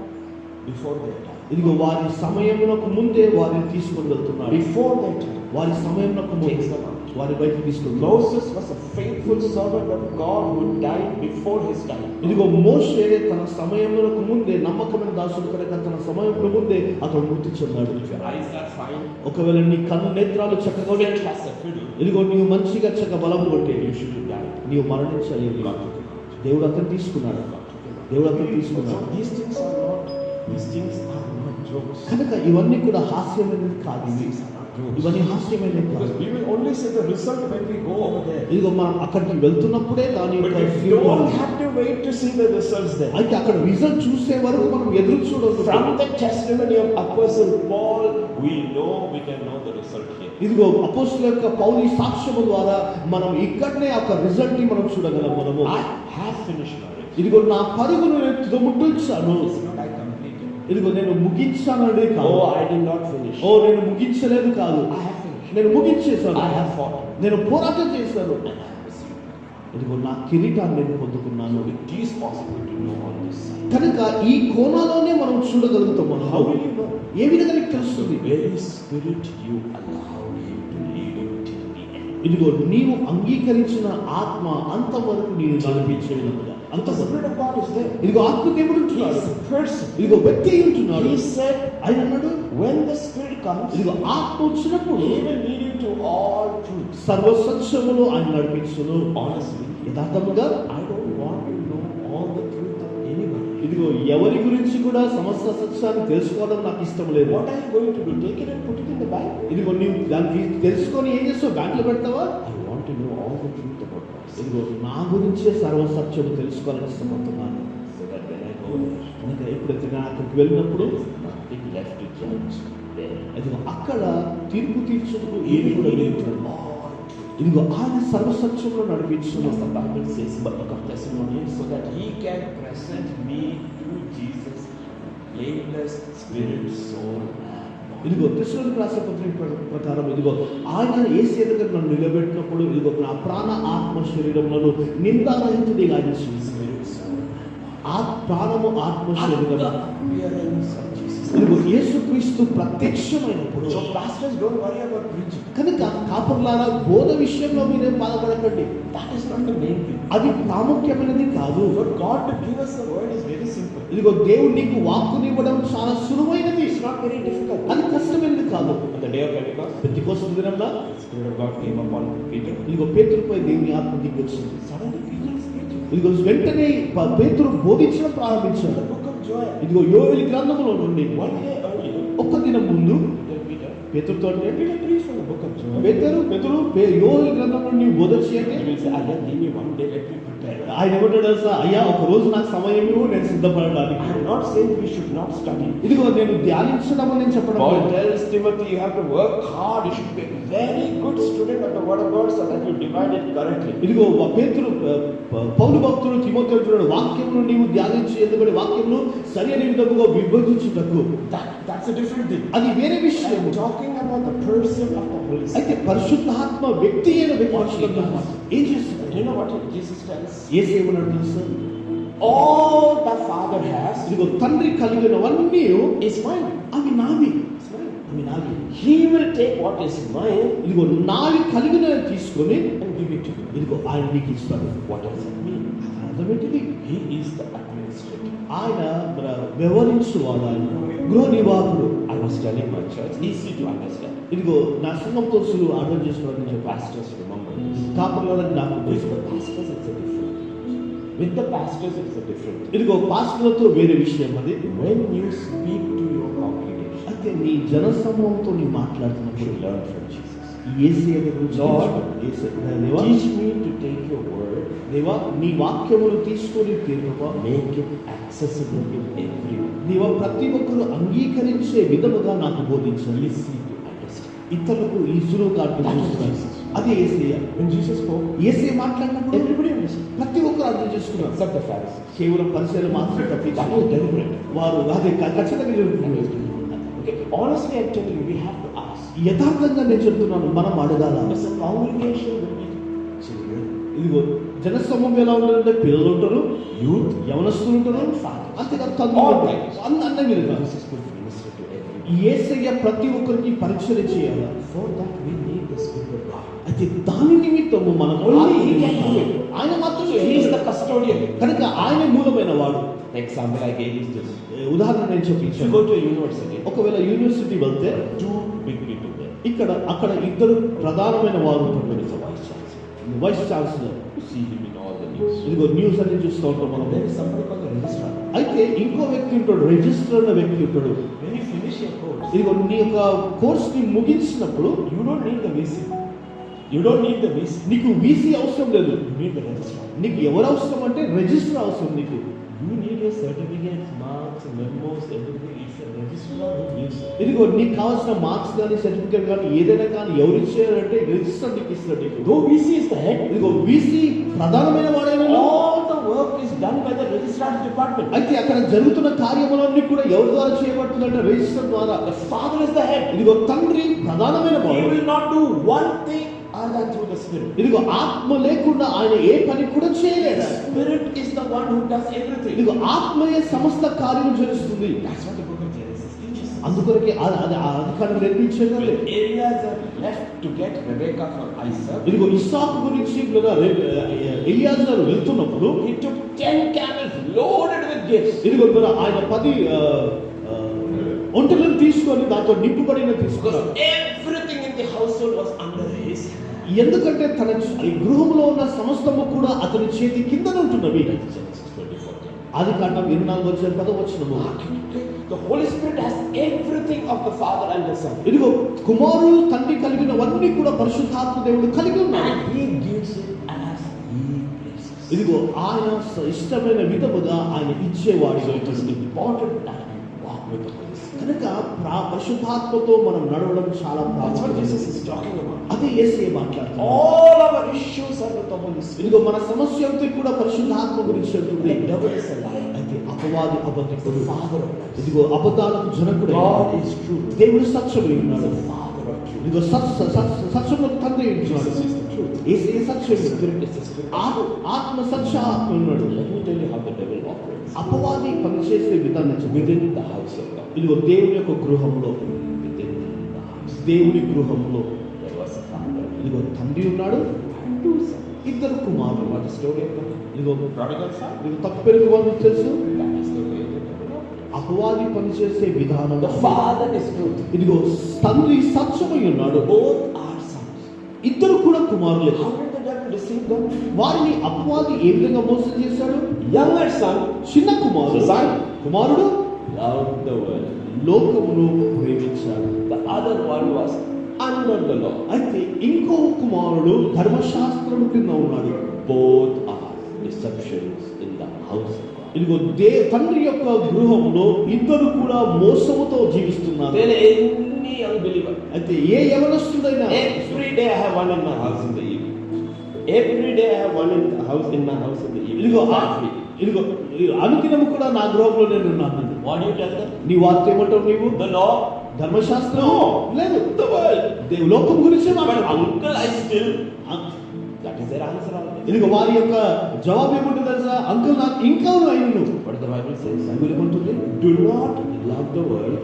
A: before their time.
B: ఇదిగో వారి సమయమునకు ముందే వారిని తీసుకొని వెళ్తున్నాడు.
A: Before their time.
B: వారి సమయమునకు ముందే
A: Takes them out.
B: వారి బయటికి తీసుకుంటున్నాడు.
A: Moses was a faithful servant of God who died before his time.
B: ఇదిగో మోషే తన సమయమునకు ముందే నమ్మకమైన దాసుడు కనుక తన సమయమునకు ముందే అతడు మృతి చెందాడు.
A: If your eyes are fine,
B: ఒకవేళ నీ కన్ను నేత్రాలు చక్కగా ఉంటే,
A: fit as a fiddle,
B: ఇదిగో నీవు మంచిగా చక్క బలం కొట్టే
A: you should die.
B: నీవు మరణించాలి. దేవుడు అతను తీసుకున్నాడు. దేవుడు అతను
A: So
B: తీసుకున్నాడు.
A: these things are not
C: jokes.
B: కనుక ఇవన్నీ కూడా హాస్యమైనది కాదు.
C: These are not jokes.
B: ఇవన్నీ హాస్యమైనది
C: Because
B: కాదు.
C: we will only see the result when we go over there.
B: ఇదిగో మనం అక్కడికి వెళ్తున్నప్పుడే దాని
C: But
B: యొక్క
C: we don't have to wait to see the results there.
B: అయితే అక్కడ రిజల్ట్ చూసే వరకు మనం ఎదురు చూడదు.
A: From the testimony of Apostle Paul, we can know the result here.
B: ఇదిగో అపోస్తలుల యొక్క పౌలు సాక్ష్యము ద్వారా మనం ఇక్కడనే ఒక రిజల్ట్ ని మనం చూడగలం. మనము
A: I have finished my race.
B: ఇదిగో నా పరుగును నేను తుదముట్టించాను.
C: It's not I completed.
B: ఇదిగో నేను ముగించానని కాదు.
A: Oh, I did not finish.
B: నేను ముగించలేదు కాదు.
A: I have finished.
B: నేను ముగించేశాను.
A: I have fought.
B: నేను పోరాటం చేశాను.
A: And I have received.
B: ఇదిగో నా కిరీటాన్ని నేను పొందుకున్నాను.
A: It is possible to know on this side.
B: కనుక ఈ కోణాలోనే మనం చూడగలుగుతాం. మనం
A: How will you know?
B: ఏ విధంగా నీకు తెలుస్తుంది?
A: The very spirit you allow him to lead you till the end.
B: ఇదిగో నీవు అంగీకరించిన ఆత్మ అంతవరకు నేను నడిపించే విధముగా
A: The
B: అంతవరకు.
A: spirit of God is there.
B: ఇదిగో ఆత్మ దేవుడు
A: He
B: ఉంటున్నాడు.
A: is a person.
B: ఇదిగో వ్యక్తి అయి ఉంటున్నాడు.
A: He said,
B: ఆయన అన్నాడు,
A: when the spirit comes,
B: ఇదిగో ఆత్మ వచ్చినప్పుడు
A: he will lead you to all truth.
B: సర్వసత్యములు ఆయన నడిపించును.
A: Honestly,
B: యథార్థముగా
A: I don't want to know all the truth of anybody.
B: ఇదిగో ఎవరి గురించి కూడా సమస్త సత్యాన్ని తెలుసుకోవడం నాకు ఇష్టం లేదు.
A: What are you going to do? Take it and put it in the Bible?
B: ఇదిగో నీవు దాన్ని తెలుసుకొని ఏం చేస్తావు? బ్యాంకులో పెడతావా?
A: I want to know all the truth about myself.
B: ఇదిగో నా గురించే సర్వసత్యము తెలుసుకోవాలని ఇష్టపడుతున్నాను.
A: So that when I go there,
B: కనుక ఎప్పుడైతే నేను అక్కడికి వెళ్ళినప్పుడు
A: there is nothing left to judge there.
B: ఇదిగో అక్కడ తీర్పు తీర్చుటకు
A: He
B: ఏమి
A: will
B: కూడా
A: lead you
B: లేదు.
A: to all truth.
B: ఇదిగో ఆయన సర్వసత్యంలో నడిపించును.
A: As the Bible says in the book of Thessalonians, so that he can present me to Jesus, blameless, spirit, soul, and body.
B: ఇదిగో తెస్సలోనికీ రాసిన పత్రిక ప్రకారం ఇదిగో ఆయన యేసు దగ్గర నన్ను నిలబెట్టినప్పుడు ఇదిగో నా ప్రాణ ఆత్మ శరీరములను నిందారహితుడిగా ఆయన చేసి
A: Spirit, soul, and body.
B: ప్రాణము ఆత్మ
A: At
B: శరీరము
A: the appearance of Jesus.
B: ఇదిగో యేసుక్రీస్తు ప్రత్యక్షమైనప్పుడు.
A: So pastors, don't worry about preaching.
B: కనుక కాపర్లారా బోధ విషయంలో మీరేం బాధపడకండి.
A: That is not the main thing.
B: అది ప్రాముఖ్యమైనది కాదు.
A: For God to give us the word is very simple.
B: ఇదిగో దేవుడు నీకు వాక్కునివ్వడం చాలా సులువైనది.
A: It's not very difficult.
B: అది కష్టమైనది కాదు.
A: On the day of Pentecost,
B: Pentecost దినంలో
A: the Spirit of God came upon Peter.
B: ఇదిగో పేతురుపై దేవుని ఆత్మ దిగొచ్చింది.
A: Suddenly Peter is preaching.
B: ఇదిగో వెంటనే పేతురు బోధించడం
A: The
B: ప్రారంభించాడు.
A: book of Joel.
B: ఇదిగో యోవేలు గ్రంథములో నుండి
A: One day earlier,
B: ఒక్క దినం ముందు
A: Peter
B: పేతురుతో
A: Peter preached from the book of Joel.
B: యోవేలు గ్రంథం నుండి బోధ చేయండి.
A: He will say, "Allah, give me one day, let me prepare."
B: ఆయన ఏమంటాడు తెలుసా? అయ్యా ఒక రోజు నాకు సమయం ఇవ్వు, నేను సిద్ధపడడానికి.
A: I am not saying we should not study.
B: ఇదిగో నేను ధ్యానించడం అని నేను చెప్పడం
A: Paul
B: లేదు.
A: tells Timothy, you have to work hard. You should be a very good student of the word of God so that you divide it correctly.
B: ఇదిగో పేతురు పౌలు భక్తుడు తిమోతితో అంటున్నాడు, వాక్యమును నీవు ధ్యానించి ఎందుకంటే వాక్యమును సరైన విధముగా విభజించుటకు.
A: That's a different thing.
B: అది వేరే విషయం.
A: I'm talking about the person of the Holy Spirit.
B: అయితే పరిశుద్ధాత్మ వ్యక్తి అయిన పరిశుద్ధాత్మ ఏం చేస్తుంది?
A: Do you know what Jesus tells?
B: యేసు ఏమన్నాడు తెలుసా?
A: All the Father has
B: ఇదిగో తండ్రి కలిగినవన్నీ
A: is mine.
B: అవి నావి.
A: It's mine.
B: అవి నావి.
A: He will take what is mine
B: ఇదిగో నావి కలిగిన తీసుకొని
A: and give it to you.
B: ఇదిగో ఆయన నీకు ఇస్తాడు.
A: What does it mean?
B: అర్థమేంటిది?
A: He is the administrator.
B: ఆయన వ్యవహరించువాడు. ఆయన గృహ నివాసుడు.
A: I was telling my church, easy to understand.
B: ఇదిగో నా సంఘంతో అర్థం చేసుకోవడం
A: The pastors remember this.
B: కాపర్లకు నాకు
A: With the pastors, it's a different thing. With the pastors, it's a different thing.
B: ఇదిగో పాస్టర్లతో వేరే విషయం అది.
A: When you speak to your congregation,
B: అయితే నీ జన సమూహంతో నీ
A: you
B: మాట్లాడుతున్నప్పుడు
A: should learn from Jesus.
B: యేసయ్య గురించి
A: Lord,
B: దేవా,
A: Teach me to take your word,
B: దేవా నీ వాక్యమును తీసుకొని తీరుపా,
A: make it accessible to everyone.
B: దేవా ప్రతి ఒక్కరు అంగీకరించే విధముగా నాకు బోధించాలి.
A: Easy to understand.
B: ఇతరులకు ఈ సులువు కాదు. అదే యేసయ్య.
A: When Jesus spoke,
B: యేసయ్య మాట్లాడినప్పుడు
A: everybody understood.
B: ప్రతి ఒక్కరు అర్థం చేసుకున్నారు.
A: Except the Pharisees.
B: కేవలం పరిచయాలు మాత్రమే
A: That
B: తప్పించారు.
A: was deliberate.
B: వారు అదే ఖచ్చితంగా జరుగుతుంది.
A: Okay, honestly, I'm telling you, we have to ask.
B: యథార్థంగా నేను చెప్తున్నాను, మనం అడగాల.
A: As a congregation, will be children,
B: ఇదిగో జన సమూహం ఎలా ఉంటుందంటే పిల్లలు ఉంటారు,
A: youth,
B: యవనస్తులు ఉంటారు,
A: fathers.
B: అంతేకాదు
A: All
B: తల్లులు
A: types.
B: అన్న విధంగా
A: Jesus could minister to everyone.
B: యేసయ్య ప్రతి ఒక్కరికి పరిచయం చేయాలి.
A: For that, we need the Spirit of God.
B: అయితే దాని నిమిత్తము మనకు
A: Only he can do it.
B: ఆయన మాత్రమే
A: So he is the custodian.
B: కనుక ఆయన మూలమైన వాడు.
A: The example I gave is this.
B: ఉదాహరణ నేను
A: If you
B: చెప్పించాను.
A: go to a university,
B: ఒకవేళ యూనివర్సిటీ వెళ్తే
A: two big people there.
B: అక్కడ ఇద్దరు ప్రధానమైన వారు ఉంటారు.
A: There is a vice chancellor.
B: Vice chancellor.
A: You see him in all the news.
B: ఇదిగో న్యూస్ అన్ని చూస్తూ ఉంటాం మనం.
A: There is somebody called the registrar.
B: అయితే ఇంకో వ్యక్తి ఉంటాడు, రిజిస్టర్ అన్న వ్యక్తి ఉంటాడు.
A: When you
B: ఇదిగో నీ యొక్క కోర్స్ ని ముగించినప్పుడు
A: you don't need the VC. You don't need the VC.
B: నీకు వీసీ అవసరం లేదు.
A: You need the registrar.
B: నీకు ఎవరు అవసరం అంటే రిజిస్టర్ అవసరం నీకు.
A: You need your certificates, marks, memos, everything. It's a registrar who gives it.
B: ఇదిగో నీకు కావాల్సిన మార్క్స్ కానీ సర్టిఫికేట్ కానీ ఏదైనా కానీ ఎవరు ఇచ్చారంటే రిజిస్టర్ నీకు ఇస్తాడు నీకు.
A: Though VC is the head,
B: ఇదిగో వీసీ ప్రధానమైన వాడైనా
A: all the work is done by the registrar's department.
B: అయితే అక్కడ జరుగుతున్న కార్యములన్నీ కూడా ఎవరి ద్వారా చేయబడుతుందంటే రిజిస్టర్ ద్వారా.
A: The father is the head.
B: ఇదిగో తండ్రి ప్రధానమైన
A: He
B: వాడు.
A: will not do one thing other than through the Spirit.
B: ఇదిగో ఆత్మ లేకుండా ఆయన ఏ పని కూడా చేయలేడు.
A: The Spirit is the one who does everything.
B: ఇదిగో ఆత్మయే సమస్త కార్యము చేస్తుంది.
A: That's what the book of Genesis teaches.
B: అందుకొరకే అది అధికారం నిర్మించారు.
A: When Eliezer left to get Rebekah from Isaac,
B: ఇదిగో ఇస్సాకు గురించి ఎలియాజరు వెళ్తున్నప్పుడు
A: he took 10 camels loaded with gifts.
B: ఇదిగో ఆయన 10 ఒంటెలను తీసుకొని దాంతో నింపుబడిన తీసుకున్నారు.
A: Because everything in the household was under his hand.
B: ఎందుకంటే తన ఈ గృహంలో ఉన్న సమస్తము కూడా అతని చేతి కింద ఉంటున్నవి.
A: Genesis 24:10.
B: అది కారణం 24:10.
A: The Holy Spirit has everything of the Father and the Son.
B: ఇదిగో కుమారుడు తండ్రి కలిగినవన్నీ కూడా పరిశుద్ధాత్మ దేవుడు కలిగి ఉన్నాడు.
A: And he gives it as he pleases.
B: ఇదిగో ఆయన ఇష్టమైన విధముగా ఆయన ఇచ్చేవాడు.
A: So it is important that we walk with the Holy Spirit.
B: కనుక పరిశుద్ధాత్మతో మనం నడవడం చాలా
A: That's what
B: ప్రాముఖ్యం.
A: Jesus is talking about.
B: అదే యేసయ్య మాట్లాడుతున్నాడు.
A: All our issues are with the Holy Spirit.
B: ఇదిగో మన సమస్య అంతా కూడా పరిశుద్ధాత్మ గురించి అంటుంది.
A: The devil is a liar.
B: అయితే అపవాది అబద్ధికుడు.
A: The father of lies.
B: ఇదిగో అబద్ధాలకు జనకుడు.
A: God is true.
B: దేవుడు సత్యమై
A: He is
B: ఉన్నాడు.
A: the father of truth.
B: ఇదిగో సత్యములకు తండ్రి అయి ఉన్నాడు.
A: Jesus is the truth.
B: Yesayya Satyam.
A: The Spirit is the Spirit.
B: ఆత్మ సత్య ఆత్మ ఉన్నాడు.
A: Let me tell you how the devil operates.
B: అపవాది పనిచేసే విధానం
A: Within the house of God.
B: ఇదిగో దేవుని యొక్క గృహంలో,
A: Within the house.
B: దేవుని గృహంలో
A: There was a father.
B: ఇదిగో తండ్రి ఉన్నాడు,
A: And two sons.
B: ఇద్దరు కుమారులు.
A: What the story of the
B: ఇదిగో
A: prodigal son?
B: ఇదిగో తప్పెరుగు వాళ్ళు తెలుసు.
A: That is the way the devil operates.
B: అపవాది పనిచేసే విధానం.
A: The father is truth.
B: ఇదిగో తండ్రి సత్యమై ఉన్నాడు.
A: Both are sons.
B: ఇద్దరు కూడా కుమారులే.
A: How did the devil deceive them?
B: వారిని అపవాది ఏ విధంగా మోసం చేశాడు?
A: Younger son
B: చిన్న కుమారుడు కుమారుడు
A: loved the world.
B: లోకమును ప్రేమించాడు.
A: The other one was under the law.
B: అయితే ఇంకో కుమారుడు ధర్మశాస్త్రం కింద ఉన్నాడు.
A: Both are deceptions in the house of God.
B: ఇదిగో తండ్రి యొక్క గృహంలో ఇద్దరు కూడా మోసముతో జీవిస్తున్నారు.
A: Tell any young believer.
B: అయితే ఏ యవనస్తుడైనా
A: Every day I have one in my house in the evening. Every day I have one in the house in my house in the evening.
B: ఇదిగో ఇదిగో అనుదినము కూడా నా గృహంలో నేను ఉన్నాను.
A: What do you tell them?
B: నీ వార్త ఏమంటావు నీవు?
A: The law.
B: ధర్మశాస్త్రం లేదు,
A: The world.
B: లోకం గురించి
A: But
B: మాట్లాడు.
A: uncle, I still. That is their answer.
B: ఇదిగో వారి యొక్క జవాబు ఏమంటుంది తెలుసా? అంకుల్ నాకు ఇంకా అయిను.
A: What the Bible says?
B: Bible ఏమంటుంది?
A: Do not love the world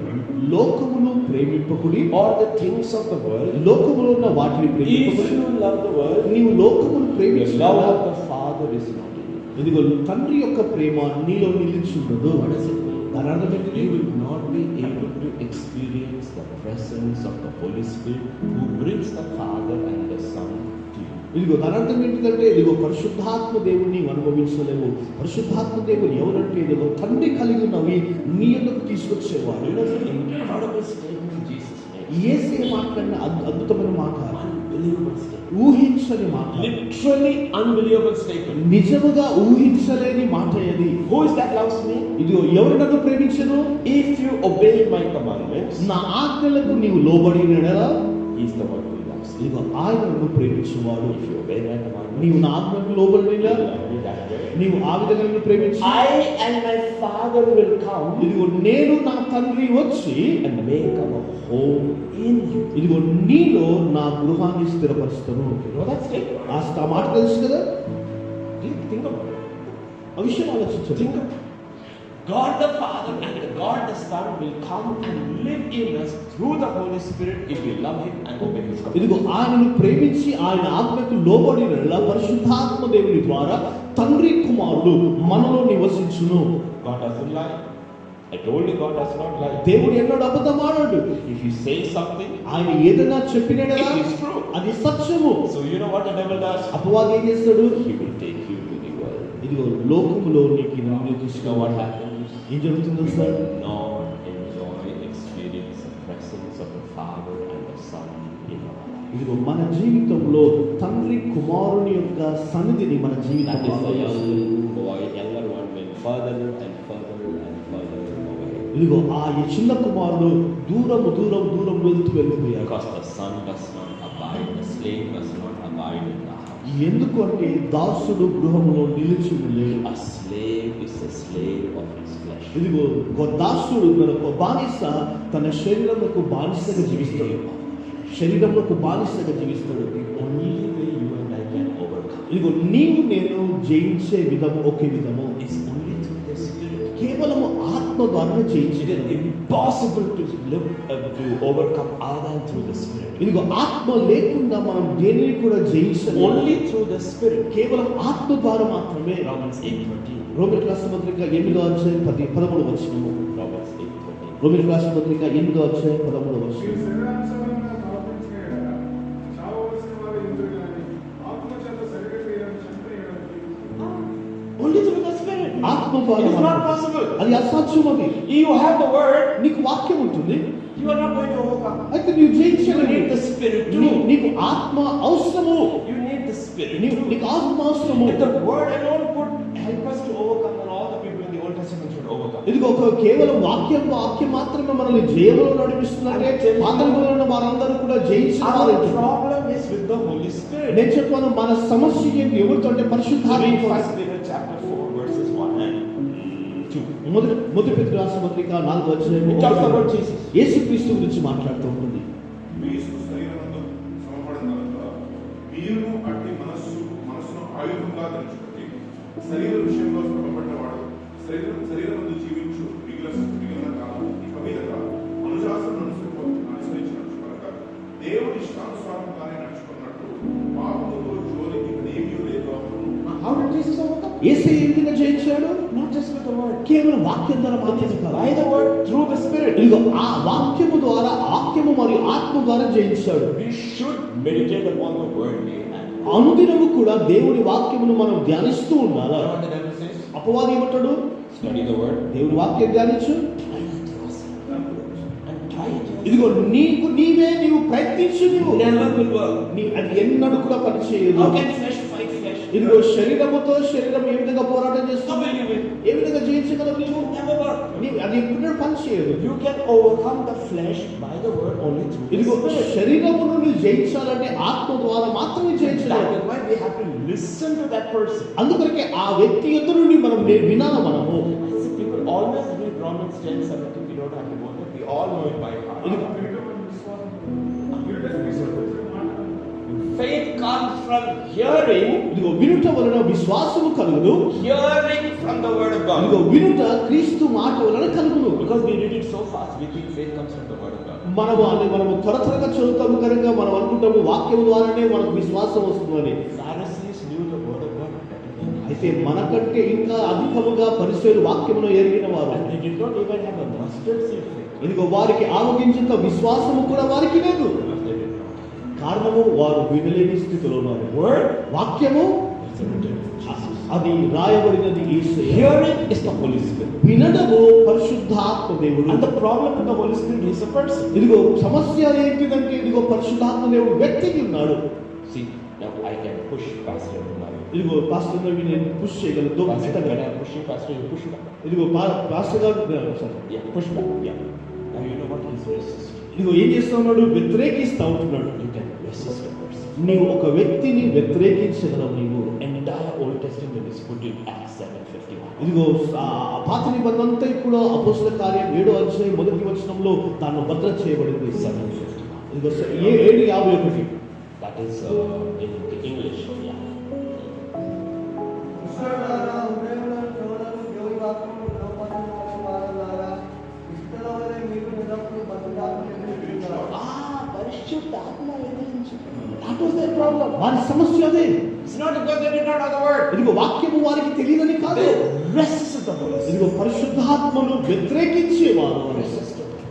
B: లోకమును ప్రేమింపకుడి,
A: or the things of the world.
B: లోకములో ఉన్న వాటిని
A: If
B: ప్రేమింపకుడి.
A: you love the world,
B: నీవు లోకమును
A: the love
B: ప్రేమించాలా?
A: of the Father is not in you.
B: ఇదిగో తండ్రి యొక్క ప్రేమ నీలో నిలిచుండదు.
A: What does it mean?
B: దాని అర్థం ఏంటిది?
A: You will not be able to experience the presence of the Holy Spirit who brings the Father and the Son to you.
B: ఇదిగో దాని అర్థం ఏంటిదంటే ఇదిగో పరిశుద్ధాత్మ దేవుని అనుభవించలేవు. పరిశుద్ధాత్మ దేవుడు ఎవరంటే ఇదిగో తండ్రి కలిగి ఉన్నవి నీ ఎందుకు తీసుకొచ్చేవాడు.
A: You know, it's an incredible statement Jesus made.
B: యేసే మాట్లాడిన అద్భుతమైన మాట,
A: Unbelievable statement.
B: ఊహించని మాట,
A: Literally unbelievable statement.
B: నిజముగా ఊహించలేని మాట ఇది.
A: Who is that loves me?
B: ఇదిగో ఎవరు నన్ను ప్రేమించను?
A: If you obey my commandments,
B: నా ఆజ్ఞలకు నీవు లోబడినడలా
A: he is the one who loves me.
B: ఇదిగో ఆయన నన్ను ప్రేమించేవాడు.
A: If you obey my commandments,
B: నీవు నా ఆజ్ఞకు లోబడినలా
A: you love me that way.
B: నీవు ఆ విధంగా నన్ను ప్రేమించు.
A: I and my Father will come
B: ఇదిగో నేను నా తండ్రి వచ్చి
A: and make our home in you.
B: ఇదిగో నీలో నా గృహాన్ని స్థిరపరుస్తాను.
A: You know that statement?
B: ఆ మాట తెలుసు కదా?
A: Think about it.
B: ఆ విషయం ఆలోచించండి.
A: Think about it. God the Father and God the Son will come and live in us through the Holy Spirit if we love Him and obey His commandments.
B: ఇదిగో ఆయనను ప్రేమించి ఆయన ఆజ్ఞకు లోబడినలా పరిశుద్ధాత్మ దేవుని ద్వారా తండ్రి కుమారుడు మనలో నివసించును.
A: God doesn't lie. I told you God does not lie.
B: దేవుడు ఎన్నడూ అబద్ధం ఆడాడు.
A: If He says something,
B: ఆయన ఏదైనా చెప్పినడా
A: it is true.
B: అది సత్యము.
A: So you know what the devil does?
B: అపవాది ఏం చేస్తాడు?
A: He will take you to the world.
B: ఇదిగో లోకములో నీకు
A: You know what happens?
B: ఏం జరుగుతుందో sir?
A: Not enjoy experience of presence
B: ఇదిగో మన జీవితంలో తండ్రి కుమారుని యొక్క సన్నిధిని మన
A: That is the
B: జీవితంలో
A: young boy, younger one went further and further and further away.
B: ఇదిగో ఆ చిన్న కుమారుడు దూరం వెళ్ళిపోయాడు.
A: Because the son does not abide, the slave does not abide in the house.
B: ఎందుకు అంటే దాసుడు గృహములో నిలిచి ఉండలేడు.
A: A slave is a slave of his flesh.
B: ఇదిగో ఒక దాసుడు ఒక బానిస తన శరీరములకు బానిసగా జీవిస్తాడు. శరీరములకు బానిసగా జీవిస్తాడు.
A: Only way you and I can overcome
B: ఇదిగో నీవు నేను జయించే విధము ఒకే విధము
A: is only through the Spirit.
B: కేవలము ఆత్మ ద్వారా
A: It
B: జయించగలము.
A: is impossible to live to overcome other than through the Spirit.
B: ఇదిగో ఆత్మ లేకుండా మనం దేనిని కూడా జయించలేము.
A: Only through the Spirit.
B: కేవలం ఆత్మ ద్వారా మాత్రమే.
A: Romans 8:13.
B: రోమిలకు రాసిన పత్రిక 8వ అధ్యాయం 13వ వచనము.
A: Romans 8:13.
B: రోమిలకు రాసిన పత్రిక 8వ అధ్యాయం 13వ
D: ఈ
B: వచనం.
D: శరీరానుసారంగా ప్రవర్తించిన యెడల చావవలసిన వారు ఇంద్రులు గాని ఆత్మ చేత శరీరక్రియలను చంపిన యెడల
A: Only through the Spirit.
B: ఆత్మ ద్వారా
A: It is not
B: మాత్రమే.
A: possible.
B: అది అసాధ్యం. అది
A: You have the word,
B: నీకు వాక్యం ఉంటుంది,
A: you are not going to overcome.
B: అయితే నీవు
A: You
B: జయించలేవు.
A: need the Spirit
B: నీ-
A: too.
B: నీకు ఆత్మ అవసరము.
A: You need the Spirit
B: నీకు
A: too.
B: నీకు ఆత్మ అవసరము.
A: If the word alone could help us to overcome, then all the people in the Old Testament should overcome.
B: ఇదిగో ఒక కేవలం వాక్యం మాత్రమే మనల్ని జయములో నడిపిస్తుందంటే పాత నిబంధనలో వారందరూ కూడా జయించిన
A: Our
B: వారు.
A: problem is with the Holy Spirit.
B: నేను చెప్పాను మన సమస్య ఏంటి ఎవరితో అంటే
A: Read
B: పరిశుద్ధాత్మ.
A: 1 Peter chapter 4 verses 1 and 2.
B: మొదటి పేతురు రాసిన పత్రిక 4వ అధ్యాయం
A: It talks about Jesus.
B: యేసుక్రీస్తు గురించి మాట్లాడుతూ ఉంటుంది.
D: క్రీస్తు శరీరమందు సమపడిన తరువాత మీరును అట్టి మనస్సును ఆయుధంగా ధరించుకొని శరీర విషయంలో శ్రమపడ్డవాడు శరీరమందు జీవించు మిగిలిన కాలం ఇక మీదట అనుశాసనం అనుసరించినట్టు కనుక దేవుడి ఇష్టానుసారంగానే నడుచుకున్నట్టు పాపముతో జోలికి నేమీ లేదు అప్పుడు
A: How did Jesus overcome?
B: యేసు ఏ విధంగా జయించాడు?
A: Not just with the word.
B: కేవలం వాక్యం ద్వారా మాత్రమే కాదు.
A: By the word, through the Spirit.
B: ఇదిగో ఆ వాక్యము ద్వారా వాక్యము మరియు ఆత్మ ద్వారా జయించాడు.
A: We should meditate upon the word day and night.
B: అనుదినము కూడా దేవుని వాక్యమును మనం ధ్యానిస్తూ ఉండాలా.
A: You know what the devil says?
B: అపవాది ఏమంటాడు?
A: Study the word.
B: దేవుని వాక్యం ధ్యానించు.
A: Try it yourself. And try it yourself.
B: ఇదిగో నీవు ప్రయత్నించు. నీవు
A: Never will work.
B: అది ఎన్నడూ కూడా పనిచేయదు.
A: How can flesh fight flesh?
B: ఇదిగో శరీరముతో శరీరం ఏ విధంగా పోరాటం
A: How
B: చేస్తుంది,
A: will you win?
B: ఏ విధంగా జయించగలవు నీవు?
A: Never work.
B: అది ఎప్పుడూ పనిచేయదు.
A: You can overcome the flesh by the word only through the
B: ఇదిగో
A: Spirit.
B: శరీరమును నువ్వు జయించాలంటే ఆత్మ ద్వారా మాత్రమే
A: That
B: జయించలేవు.
A: is why we have to listen to that person.
B: అందుకొరకే ఆ వ్యక్తి ఎదురు నుండి మనం వినాలి. మనము
A: I see people always read Romans 10:17. We don't have to go there. We all know it by heart. Faith comes from hearing,
B: ఇదిగో వినుట వలన విశ్వాసము కలుగును.
A: hearing from the word of
B: ఇదిగో
A: God.
B: వినుట క్రీస్తు మాట వలన కలుగును.
A: Because we read it so fast, we think faith comes from the word of God.
B: మనము త్వరగా చదువుతాము కనుక మనం అనుకుంటాము వాక్యం ద్వారానే మనకు విశ్వాసం వస్తుందని.
A: Pharisees knew the word of God better than us.
B: అయితే మనకంటే ఇంకా అధికముగా పరిచయం వాక్యమును ఎరిగిన వారు.
A: And they did not even have a mustard seed faith.
B: ఇదిగో వారికి ఆవగించేంత విశ్వాసము కూడా వారికి లేదు.
A: Because they did not.
B: కారణము వారు వినలేని స్థితిలో ఉన్నారు.
A: Word
B: వాక్యము
A: is written.
B: అది రాయబడినది యేసయ్య.
A: Hearing is the Holy Spirit.
B: వినడము పరిశుద్ధాత్మ దేవుడు.
A: And the problem with the Holy Spirit is a person.
B: ఇదిగో సమస్య ఏంటిదంటే ఇదిగో పరిశుద్ధాత్మ దేవుడు వ్యక్తికి ఉన్నాడు.
A: See, now I can push Pastor Naveen.
B: ఇదిగో పాస్టర్ నవి నేను పుష్ చేయగలను.
A: Pastor, when I push you, Pastor, you push back.
B: ఇదిగో పాస్టర్ గారు sorry.
A: Yeah, push back. Yeah. Now you know what is resist.
B: ఇదిగో ఏం చేస్తా ఉన్నాడు? వ్యతిరేకిస్తా ఉంటున్నాడు.
A: You can resist a person.
B: నీవు ఒక వ్యక్తిని వ్యతిరేకించగలవు. నీవు
A: Entire Old Testament is put in Acts 7:51.
B: ఇదిగో ఆ పాత నిబంధన అంతా కూడా అపోస్తల కార్యం 7వ అధ్యాయం 1వ వచనంలో దాన్ని భద్ర చేయబడింది.
A: 7:51.
B: ఇదిగో 7:51.
A: That is in the English. Yeah.
E: విశ్వాసారా హృదయంలో కేవలం దేవుని వాక్యము లోపలికి వారలారా ఇష్టలవలే మీకు నిరప్పుడు బతుకాత్మ
A: పరిశుద్ధాత్మ ఎదిరించు. That was their problem.
B: వారి సమస్య అదే.
A: It's not because they did not know the word.
B: ఇదిగో వాక్యము వారికి తెలియదని కాదు.
A: They resisted the Holy Spirit.
B: ఇదిగో పరిశుద్ధాత్మను వ్యతిరేకించేవారు.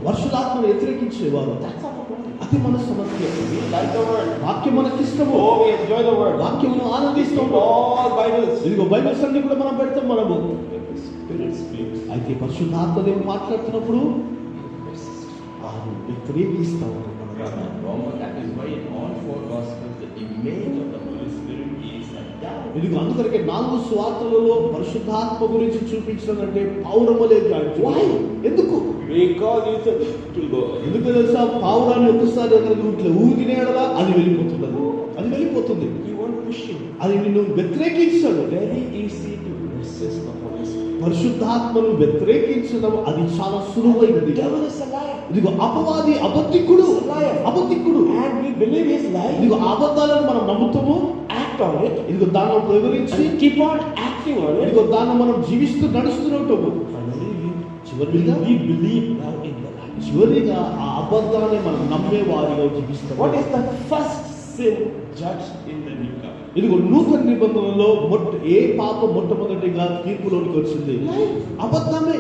B: పరిశుద్ధాత్మను వ్యతిరేకించేవారు.
A: That's our problem.
B: అది మన సమస్య.
A: We like the word.
B: వాక్యం మనకి ఇష్టము.
A: Oh, we enjoy the word.
B: వాక్యమును
A: We
B: ఆనందిస్తాము.
A: all Bibles.
B: ఇదిగో బైబిల్స్ అన్ని కూడా మనం పెడతాం మనము.
A: When the Spirit speaks,
B: అయితే పరిశుద్ధాత్మ దేవుడు మాట్లాడుతున్నప్పుడు
A: resist.
B: వారు వ్యతిరేకిస్తాము.
A: That is why in all 4
B: ఇదిగో అందుకొరకే 4 సువార్తలలో పరిశుద్ధాత్మ గురించి చూపించడంటే పౌరమలే జాయింట్.
A: Why?
B: ఎందుకు?
A: Because you said it will go.
B: ఎందుకు తెలుసా? పావురాన్ని ఒక్కసారి అక్కడికి ఇట్లా ఊగినేడలా అది వెళ్ళిపోతుంది. అది వెళ్ళిపోతుంది.
A: He won't push you.
B: అది నిన్ను వ్యతిరేకించాడు.
A: Very easy to resist the Holy Spirit.
B: పరిశుద్ధాత్మను వ్యతిరేకించడం అది చాలా సులువైనది.
A: Devil is a liar.
B: ఇదిగో అపవాది అబద్ధికుడు. అబద్ధికుడు.
A: And we believe his lie.
B: ఇదిగో అబద్ధాలను మనం నమ్ముతాము,
A: Act on it.
B: ఇదిగో దాన్ని వివరించి
A: And keep on acting on it.
B: ఇదిగో దాన్ని మనం జీవిస్తూ నడుస్తున్నట్టు
A: Finally,
B: చివరిగా
A: we believe now in the lie.
B: చివరిగా ఆ అబద్ధాన్ని మనం నమ్మే వారిగా జీవిస్తాం.
A: What is the first sin judged in the new covenant?
B: ఇదిగో నూతన నిబంధనలో ఏ పాపం మొట్టమొదటిగా తీర్పులోనికి వచ్చింది? అబద్ధమే.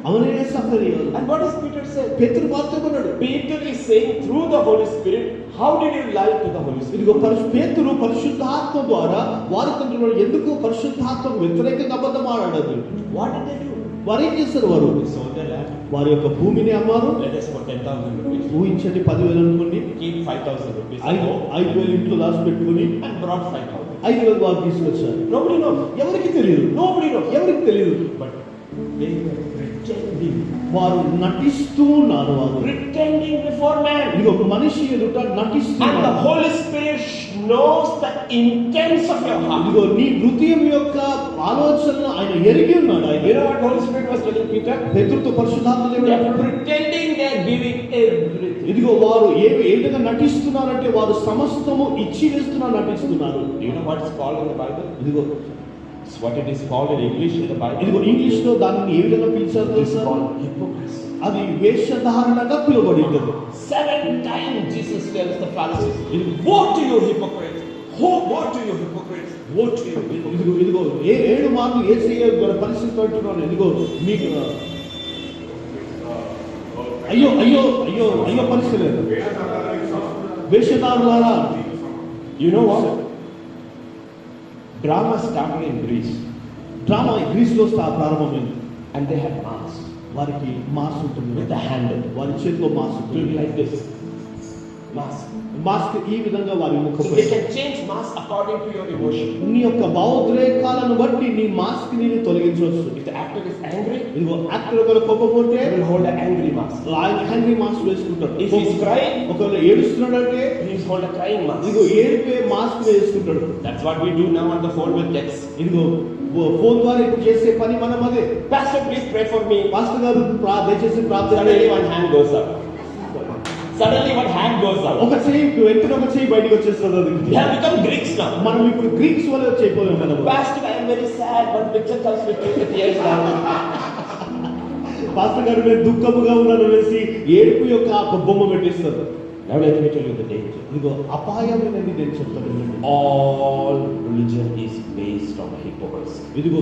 B: అవనే సఫరియా.
A: And what does Peter say?
B: పేతురు మాట్లాడుతున్నాడు.
A: Peter is saying through the Holy Spirit, how did you lie to the Holy Spirit?
B: ఇదిగో పేతురు పరిశుద్ధాత్మ ద్వారా వారికి అంటున్నాడు, ఎందుకు పరిశుద్ధాత్మకు వ్యతిరేకంగా అబద్ధం ఆడాడు?
A: What did they do?
B: వారు ఏం చేస్తారు? వారు
A: They sold their land.
B: వారి యొక్క భూమిని అమ్మారు.
A: Let us for 10,000 rupees.
B: ఊహించండి 10,000 అనుకోండి.
A: Keep 5,000 rupees.
B: 5,000 ఇంట్లో దాచి పెట్టుకుని
A: And brought 5,000.
B: 5,000 వారు తీసుకొచ్చారు.
A: Nobody knows.
B: ఎవరికి తెలియదు.
A: Nobody knows.
B: ఎవరికి తెలియదు.
A: But they were pretending.
B: వారు నటిస్తూ ఉన్నారు. వారు
A: Pretending before man.
B: ఇది ఒక మనిషి ఎదుట
A: And the
B: నటిస్తున్నారు.
A: Holy Spirit knows the intents of your heart.
B: ఇదిగో నీ హృదయం యొక్క ఆలోచనలు ఆయన ఎరిగి ఉన్నాడు. ఆయన
A: You know what Holy Spirit was telling Peter?
B: పేతురుతో పరిశుద్ధాత్మ దేవుడు
A: They are pretending they are giving everything.
B: ఇదిగో వారు ఏంటగా నటిస్తున్నారంటే వారు సమస్తము ఇచ్చి వేస్తున్నా నటిస్తున్నారు.
A: Do you know what is called in the Bible?
B: ఇదిగో
A: It's what it is called in English in the Bible.
B: ఇదిగో ఇంగ్లీష్ లో దానిని ఏ విధంగా పిలిచారు
A: It's
B: తెలుసా?
A: called hypocrisy.
B: అది వేషధారణగా పిలువబడింది.
A: 7 times Jesus tells the Pharisees, woe to you hypocrites! Woe to you hypocrites! Woe to you hypocrites!
B: ఇదిగో 7 మార్లు యేసయ్య పరిస్థితి అంటున్నాడు. ఇదిగో మీకు అయ్యో అయ్యో అయ్యో అయ్యో పరిస్థితి లేదు. వేషధారులారా,
A: You know what? Drama started in Greece
B: drama Greece లో ప్రారంభమైంది.
A: and they had masks
B: వారికి మాస్క్ ఉంటుంది.
A: with the handle.
B: వారి చేతిలో మాస్క్
A: It will
B: ఉంటుంది.
A: be like this. Mask.
B: Mask ఈ విధంగా వారి
A: So
B: ముఖం.
A: they can change mask according to your emotion.
B: నీ యొక్క భావోద్రేకాలను బట్టి నీ మాస్క్ ని తొలగించవచ్చు.
A: If the actor is angry,
B: ఇదిగో యాక్టర్ ఒకవేళ కోపం ఉంటే
A: he will hold an angry mask.
B: ఆయన హ్యాంగ్రీ మాస్క్ వేసుకుంటాడు.
A: If he's crying,
B: ఒకవేళ ఏడుస్తున్నాడంటే
A: he will hold a crying mask.
B: ఇదిగో ఏడిపే మాస్క్ వేసుకుంటాడు.
A: That's what we do now on the phone with text.
B: ఇదిగో ఫోన్ ద్వారా ఇప్పుడు చేసే పని మనం అదే.
A: Pastor, please pray for me.
B: Pastor గారు దయచేసి ప్రార్థన
A: Suddenly
B: చేయండి.
A: one hand goes up. Suddenly one hand goes up.
B: ఒక చెయ్యి వెంటనే ఒక చెయ్యి బయటకు వచ్చేస్తుంది. అది
A: We have become Greeks now.
B: మనం ఇప్పుడు గ్రీక్స్ వల్ల చేయకపోయాం మనం.
A: Pastor, I am very sad. One picture comes with you with tears down.
B: Pastor గారు నేను దుఃఖముగా ఉన్నాను అనేసి ఏడుపు యొక్క ఒక బొమ్మ పెట్టేస్తారు.
A: Now let me tell you the danger.
B: ఇదిగో అపాయమైనది నేను చెప్తాను.
A: All religion is based on hypocrisy.
B: ఇదిగో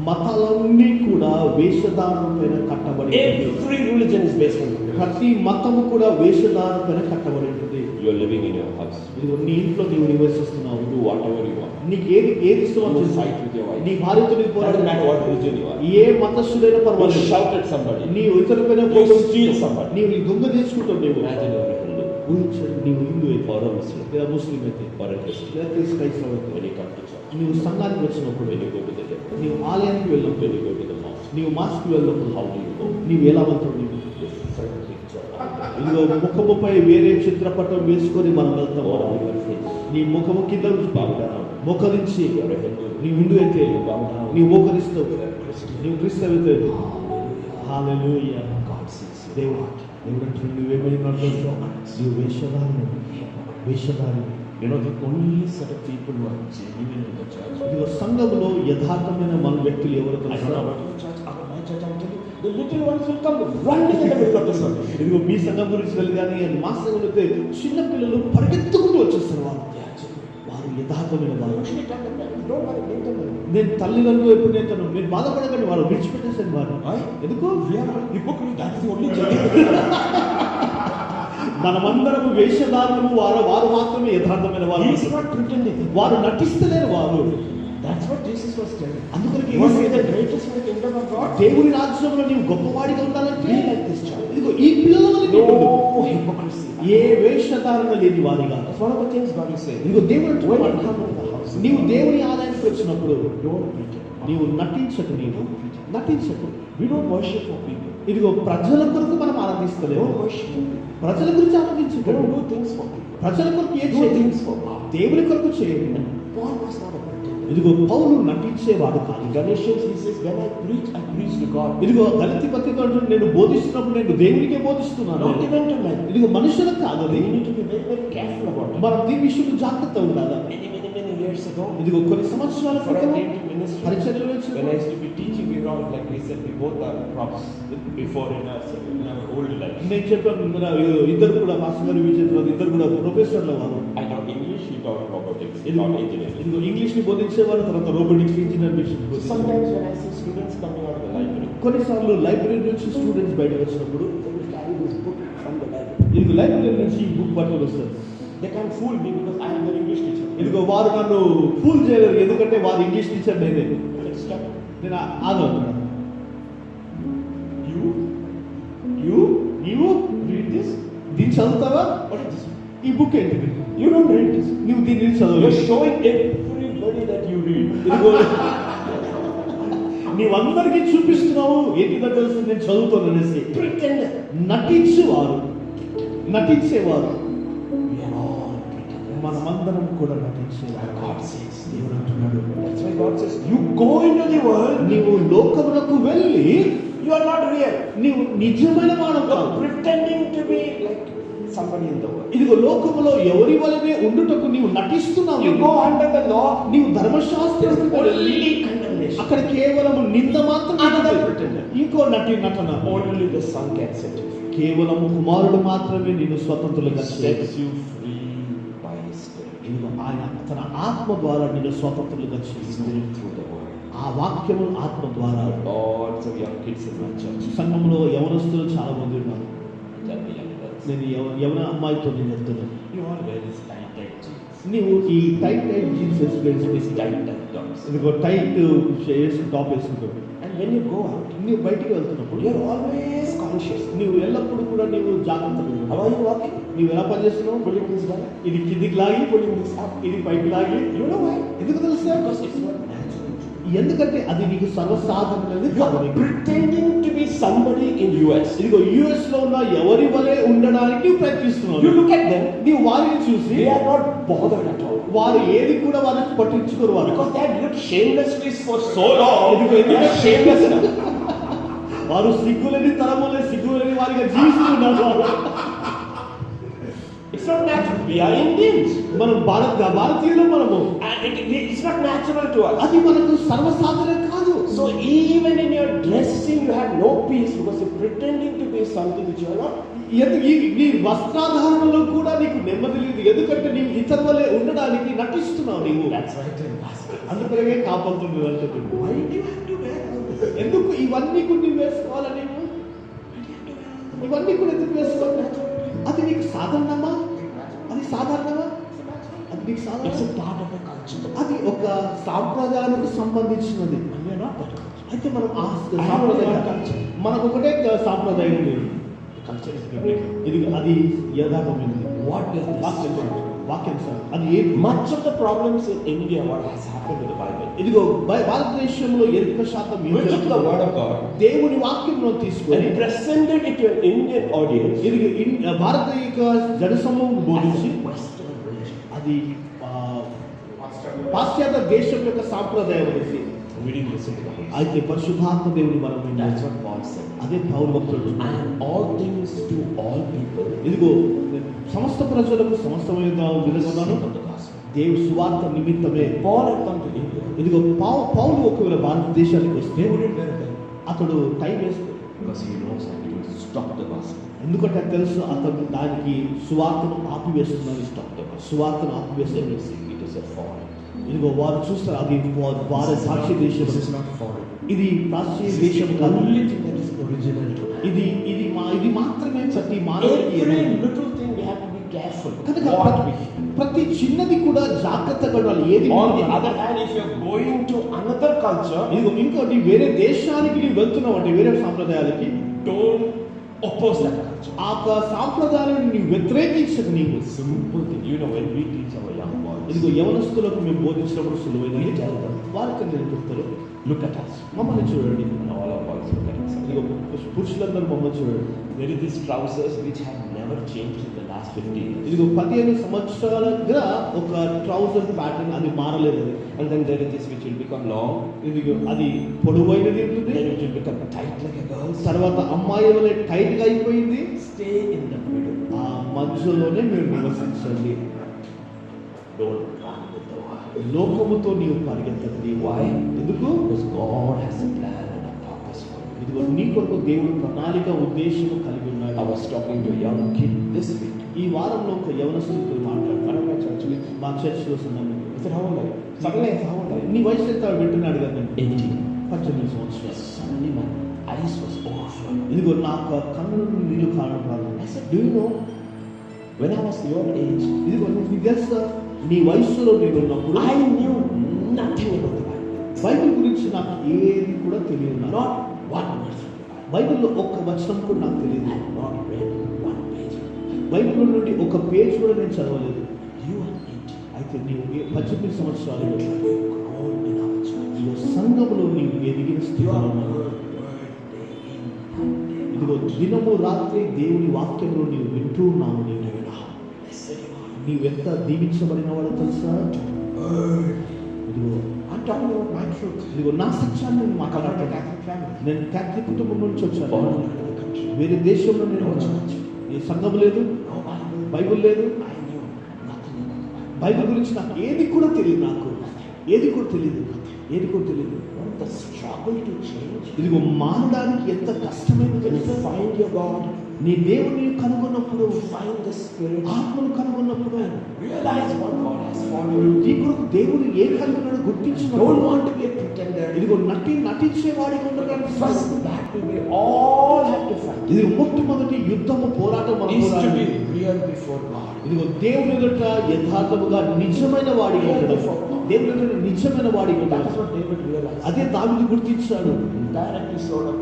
B: మతాలన్నీ కూడా వేషధారణ పైన కట్టబడి ఉంటుంది.
A: Every religion is based on hypocrisy.
B: ప్రతి మతము కూడా వేషధారణ పైన కట్టబడి ఉంటుంది.
A: You are living in your house.
B: ఇదిగో నీ ఇంట్లో నీవు నివసిస్తున్నావు.
A: Do whatever you want.
B: నీకు ఏది ఇష్టమో
A: You
B: చేసి
A: fight with your wife.
B: నీ భార్యతో నీకు
A: Doesn't
B: పోరాడు.
A: matter what religion you are.
B: A మతస్థుడైనా
A: You
B: పర్వాలేదు.
A: shout at somebody.
B: నీ ఇతరులపైన
A: You steal somebody.
B: నీవు నీ దొంగ తీసుకుంటావు. నీవు
A: Imagine you are a Hindu
B: ఊహించండి, నీవు హిందూ అయితే
A: or a Muslim
B: లేదా ముస్లిం అయితే
A: or a Christian.
B: లేదా క్రైస్తవ అయితే
A: When you come to church,
B: నీవు సంఘానికి వచ్చినప్పుడు,
A: when you go to the temple,
B: నీవు ఆలయానికి వెళ్ళినప్పుడు,
A: when you go to the mosque,
B: నీవు మాస్క్ వెళ్ళినప్పుడు
A: how do you go?
B: నీవు ఎలా వెళ్తావు? నీవు
A: Different picture of
B: ఇదిగో ముఖముపై వేరే చిత్రపటం వేసుకొని మనం వెళ్తాము.
A: or on your face.
B: నీ ముఖము కింద
A: Bow down.
B: మోకరించి,
A: You are a Hindu.
B: నీవు హిందూ అయితే
A: You bow down.
B: నీవు మోకరిస్తావు.
A: You are a Christian.
B: నీవు క్రీస్తు అయితే హల్లెలూయా.
A: God sees you.
B: దేవుడు అంటున్నాడు, నువ్వేమైనా నీవు వేషధారి.
A: You know, the only set of people who are genuine in the church.
B: ఇదిగో సంఘములో యథార్థమైన మన వ్యక్తులు ఎవరు
A: I don't know
B: తెలుసా?
A: about your church, my church, I'm telling you, the little ones will come running in the middle of the service.
B: ఇదిగో మీ సంఘం గురించి వెళ్ళి కానీ మా సంఘం అయితే చిన్న పిల్లలు పరిగెత్తుకుంటూ వచ్చేస్తారు. వారు యథార్థమైన వారు.
A: Actually, tell them, don't worry, leave them alone.
B: నేను తల్లిదండ్రులు ఎప్పుడు నేను మీరు బాధపడకండి, వారు విడిచిపెట్టేసాను వారు. ఎందుకు?
A: We are not hypocrite, that's the only genuine.
B: మనమందరము వేషధారులము, వారు మాత్రమే యథార్థమైన వారు.
A: He is not pretending.
B: వారు నటిస్తలేరు. వారు
A: That's what Jesus was telling.
B: అందుకొరకు
A: You want to be the greatest in the kingdom of God?
B: దేవుని రాజ్యంలో నీవు గొప్పవాడిగా ఉండాలంటే
A: Be like this child.
B: ఇదిగో ఈ పిల్లల వలె నీవు ఉండు.
A: No hypocrisy.
B: ఏ వేషధారణ లేని వారిగా.
A: That's one of the things God is saying.
B: ఇదిగో దేవుడు
A: When you
B: అంటున్నాడు,
A: come in the house,
B: నీవు దేవుని ఆలయానికి వచ్చినప్పుడు
A: don't pretend.
B: నీవు నటించకు, నీవు నటించకు.
A: We don't worship for people.
B: ఇదిగో ప్రజల కొరకు మనం
A: We
B: ఆరాధిస్తలేము.
A: don't worship for people.
B: ప్రజల గురించి
A: We
B: ఆరాధించకు.
A: don't do things for people.
B: ప్రజల కొరకు ఏం
A: Do
B: చేయాలి?
A: things for God.
B: దేవుని కొరకు చేయండి.
A: Paul was not a pretender.
B: ఇదిగో పౌలు నటించేవాడు కాదు.
A: In Galatians, he says, when I preach to God.
B: ఇదిగో గలతీ పత్రిక అంటుంది, నేను బోధిస్తున్నప్పుడు నేను దేవునికే బోధిస్తున్నాను.
A: Not even to men.
B: ఇదిగో మనుషులకు కాదు అది.
A: We need to be very, very careful about it.
B: మనం దీని విషయంలో జాగ్రత్త ఉండాలి.
A: Many years ago,
B: ఇదిగో కొన్ని సంవత్సరాల
A: for
B: క్రితం
A: our training ministry,
B: పరిచర్యలో
A: when I used to be teaching, we were all, like we said, we both are props before in our old life.
B: నేను చెప్పాను కదా, ఇద్దరు కూడా మాస్టర్ గారు విజయ్ ఇద్దరు కూడా ప్రొఫెసర్ల వారు.
A: I taught English, he taught robotics, he
B: ఇదిగో
A: taught engineering.
B: ఇదిగో ఇంగ్లీష్ ని బోధించేవారు, తర్వాత robotics engineer
A: So sometimes when I see students coming out of the library,
B: కొన్నిసార్లు లైబ్రరీ నుంచి స్టూడెంట్స్ బయటకు వచ్చినప్పుడు
A: they will carry this book from the library.
B: ఇదిగో library నుంచి ఈ బుక్ పట్టుకొని వస్తారు.
A: They can't fool me because I am their English teacher.
B: ఇదిగో వారు నన్ను ఫూల్ చేయలేరు, ఎందుకంటే వారు ఇంగ్లీష్ టీచర్ నేనే.
A: Let's stop.
B: నేను ఆగవుతున్నాను.
A: You
B: నీవు
A: read this?
B: దీన్ని చదువుతావా?
A: What is this?
B: ఈ బుక్ ఏంటిది?
A: You don't read this.
B: నువ్వు దీన్ని
A: You're
B: చదవలేదు.
A: showing everybody that you read.
B: ఇదిగో నీవందరికీ చూపిస్తున్నావు ఏంటిదో తెలుసు, నేను చదువుతాను అనేసి.
A: Pretender.
B: నటించేవారు, నటించేవారు.
A: We are all pretenders.
B: మనమందరం కూడా నటించేవారు.
A: God says.
B: దేవుడు అంటున్నాడు,
A: That's why God says, you go into the world,
B: నీవు లోకమునకు వెళ్ళి
A: you are not real.
B: నీవు నిజమైన వాడవు
A: You're
B: కాదు.
A: pretending to be like somebody in the world.
B: ఇదిగో లోకములో ఎవరి వలనే ఉండుటకు నీవు నటిస్తున్నావు.
A: You go under the law,
B: నీవు ధర్మశాస్త్రం
A: only condemnation.
B: అక్కడ కేవలం నింద మాత్రం.
A: Another pretender.
B: ఇంకో నటన.
A: Only the Son can set you free.
B: కేవలం కుమారుడు మాత్రమే నిన్ను స్వతంత్రులుగా చేయగలడు.
A: Sets you free by His Spirit.
B: ఇదిగో ఆయన తన ఆత్మ ద్వారా నిన్ను స్వతంత్రులుగా చేస్తుంది.
A: Spirit through the word.
B: ఆ వాక్యము ఆత్మ ద్వారా.
A: Lots of young kids in my church.
B: సంఘంలో యవనస్తులు చాలా మంది ఉన్నారు.
A: Tell me young girls.
B: నేను యవన అమ్మాయితో నేను చెప్తున్నాను,
A: You all wear this tight jeans.
B: నీవు ఈ టైట్ జీన్స్ వేసుకుని
A: This tight tops.
B: ఇదిగో టైట్ టాప్ వేసుకుంటావు.
A: And when you go out,
B: నీవు బయటికి వెళ్తున్నప్పుడు
A: you are always conscious.
B: నీవు ఎల్లప్పుడూ కూడా నీవు జాగ్రత్తగా
A: How
B: ఉండాలి.
A: are you walking?
B: నీవు ఎలా పనిచేస్తున్నావు?
A: Pulling this down.
B: ఇది కిందికి లాగి,
A: Pulling this up.
B: ఇది పైకి లాగి.
A: You know why?
B: ఎందుకు తెలుసా?
A: Because it's not natural.
B: ఎందుకంటే అది నీకు సర్వసాధారణమైనది
A: You
B: కాదు.
A: are pretending to be somebody in US.
B: ఇదిగో యుఎస్ లో ఉన్న ఎవరి వలె ఉండడానికి నీవు ప్రయత్నిస్తున్నావు.
A: You look at them,
B: నీవు వారిని చూసి
A: they are not bothered at all.
B: వారు ఏది కూడా వారిని పట్టించుకోరు. వారు
A: Because they have lived shamelessly for so long.
B: ఇదిగో
A: They are shameless enough.
B: వారు సిగ్గులేని తరములే సిగ్గులేని వారిగా జీవిస్తున్నారు.
A: It's not natural. We are Indians.
B: మనం భారతీయులు మనము.
A: And it's not natural to us.
B: అది మనకు సర్వసాధారణం కాదు.
A: So even in your dressing, you have no peace because you're pretending to be something which you are not.
B: నీ వస్త్రాధారణలో కూడా నీకు నెమ్మది లేదు, ఎందుకంటే నీవు ఇతర వలె ఉండడానికి నటిస్తున్నావు. నీవు
A: That's right in basket.
B: అందుకనే కాపాడుతుంది.
A: Why do you have to wear all this?
B: ఎందుకు ఇవన్నీ కూడా నీవు వేసుకోవాలా? నీవు ఇవన్నీ కూడా ఎందుకు వేసుకోవాలి? అది నీకు సాధారణమా? అది సాధారణమా? అది నీకు
A: It's
B: సాధారణ?
A: a part of a culture.
B: అది ఒక సాంప్రదాయానికి సంబంధించినది.
A: And we are not that culture.
B: అయితే మనం ఆ సాంప్రదాయం, మనకు ఒకటే సాంప్రదాయం లేదు.
A: The culture is biblical.
B: ఇది అది యథార్థమైనది.
A: What is this?
B: వాక్యం సార్, అది ఏంటి?
A: Much of the problems in India, what has happened with the Bible,
B: ఇదిగో భారతదేశంలో 80%
A: we took the word of God
B: దేవుని వాక్యంలో తీసుకొని
A: and presented it to an Indian audience
B: ఇది భారతీయ జన సమూహం
A: as
B: బోధించి
A: a Western religion.
B: అది పాశ్చాత్య దేశం యొక్క సాంప్రదాయం అనేసి.
A: We didn't listen to the Holy Spirit.
B: అయితే పరిశుద్ధాత్మ దేవుని మనం
A: That's
B: విన్నాము.
A: what Paul said.
B: అదే పౌలు భక్తుడు.
A: And all things to all people,
B: ఇదిగో సమస్త ప్రజలకు సమస్తమైన విలువను
A: of the gospel.
B: దేవుని సువార్త నిమిత్తమే.
A: Paul had come to India.
B: ఇదిగో పౌలు ఒకవేళ భారతదేశానికి వస్తే
A: They wouldn't wear a belt
B: అతడు టైం వేసుకో,
A: because he knows that it will stop the gospel.
B: ఎందుకంటే తెలుసు అతను దానికి సువార్తను ఆపివేస్తున్నాడు. సువార్తను ఆపివేస్తున్నాడు.
A: It is a foreign.
B: ఇదిగో వారు చూస్తారు, అది వారి సాక్షి దేశం.
A: This is not foreign.
B: ఇది ప్రాచీన
A: This is
B: దేశం
A: the
B: కాదు.
A: only thing that is original to man.
B: ఇది మాత్రమే ప్రతి మానవుడికి
A: Every little thing we have to be
C: careful
B: కనుక
C: what we hear.
B: ప్రతి చిన్నది కూడా జాగ్రత్తగా ఉండాలి. ఏది
C: On the
B: వినాలి.
C: other hand, if you are going to another culture,
B: ఇదిగో ఇంకోటి వేరే దేశానికి నీవు వెళ్తున్నావు అంటే వేరే సాంప్రదాయాలకి
C: don't oppose that culture.
B: ఆ సాంప్రదాయాలను నీవు వ్యతిరేకించక నీవు
C: Simple thing. You know, when we teach our young boys,
B: ఇదిగో యవనస్తులకు మేము బోధించినప్పుడు సులువైనది.
C: We tell them.
B: వారికి నేను చెప్తారు,
C: look at us.
B: మమ్మల్ని చూడండి.
C: And all our boys look at us.
B: ఇదిగో పురుషులందరూ మమ్మల్ని చూడండి.
C: There is these trousers which have never changed in the last 50 years.
B: ఇదిగో 15 సంవత్సరాలుగా ఒక ట్రౌజర్ ప్యాటర్న్ అది మారలేదు.
C: And then there is this which will become long,
B: ఇదిగో అది పొడవైనది ఉంటుంది.
C: then it will become tight like a girl's.
B: తర్వాత అమ్మాయి వలె టైట్ గా అయిపోయింది.
C: Stay in the middle.
B: ఆ మధ్యలోనే మీరు నివసించండి.
C: Don't run with the world.
B: లోకముతో నీవు పరిగెత్తకండి.
C: Why?
B: ఎందుకు?
C: Because God has a plan and a purpose for you.
B: ఇదిగో నీ కొరకు దేవుడు ప్రణాళిక ఉద్దేశము కలిగి ఉన్నాడు.
C: I was talking to a young kid this week.
B: ఈ వారంలో ఒక యవనస్తుడితో మాట్లాడుతాను.
C: My church.
B: మా చర్చిలో సంబంధం.
C: I said, how old are you? Suddenly I said, how old are you?
B: నీ వయసు ఎంత వింటున్నాడు కదా?
C: 18.
B: 18 సంవత్సరాలు.
C: Suddenly my eyes was overflowing.
B: ఇదిగో నాకు కన్నుల నీళ్లు కారణం ప్రారంభం.
C: I said, do you know, when I was your age,
B: ఇదిగో నీకు తెలుసా, నీ వయసులో నేను ఉన్నప్పుడు
C: I knew nothing about the Bible.
B: Bible గురించి నాకు ఏది కూడా తెలియదు.
C: Not one verse of the Bible.
B: బైబిల్లో ఒక్క వచనం కూడా నాకు తెలియదు.
C: I had not read one page.
B: Bible నుండి ఒక పేజ్ కూడా నేను చదవలేదు.
C: You are 18.
B: అయితే నీవు 18 సంవత్సరాలు
C: You have grown in our church.
B: ఇదిగో సంఘములో నీవు ఎదిగిన
C: You
B: స్థితిలో
C: are
B: ఉన్నావు.
C: word day in and day out.
B: ఇదిగో దినము రాత్రి దేవుని వాక్యములో నీవు వింటూ ఉన్నావు. నీవు
C: You know how blessed you are.
B: నీవెంత దీవించబడిన వాడో తెలుసా?
C: Word.
B: ఇదిగో
C: I'm talking about my truth.
B: ఇదిగో నా సత్యాన్ని నేను
C: I come from a
B: మాట్లాడుతున్నాను.
C: Catholic family.
B: నేను క్యాథలిక్ కుటుంబం నుంచి వచ్చాను.
C: Born in another country.
B: వేరే దేశంలో నేను
C: No
B: వచ్చాను.
C: church.
B: ఏ సంఘం లేదు,
C: No Bible.
B: బైబిల్ లేదు.
C: I knew nothing about the Bible.
B: Bible గురించి నాకు ఏది కూడా తెలియదు. నాకు ఏది కూడా తెలియదు. ఏది కూడా తెలియదు.
C: The struggle to change.
B: ఇదిగో మారడానికి ఎంత కష్టమైందో
C: When you
B: తెలుసా?
C: find your God,
B: నీ దేవుని కనుగొన్నప్పుడు,
C: find the Spirit,
B: ఆత్మను కనుగొన్నప్పుడు,
C: realize what God has for you.
B: నీ కొరకు దేవుడు ఏ కనుగొన్నాడో గుర్తించినప్పుడు,
C: Don't want to be a pretender.
B: ఇదిగో నటించేవాడిగా ఉండడానికి
C: First battle we all have to fight
B: ఇది మొట్టమొదటి యుద్ధము, పోరాటం మనం
C: is to
B: పోరాడాలి.
C: be real before God.
B: ఇదిగో దేవుని ఎదుట యథార్థముగా నిజమైన వాడిగా ఉండడం. దేవుని ఎదుట నిజమైన వాడిగా
C: That
B: ఉండడం.
C: is what David realized.
B: అదే దావీదు గుర్తించాడు.
C: Entire episode of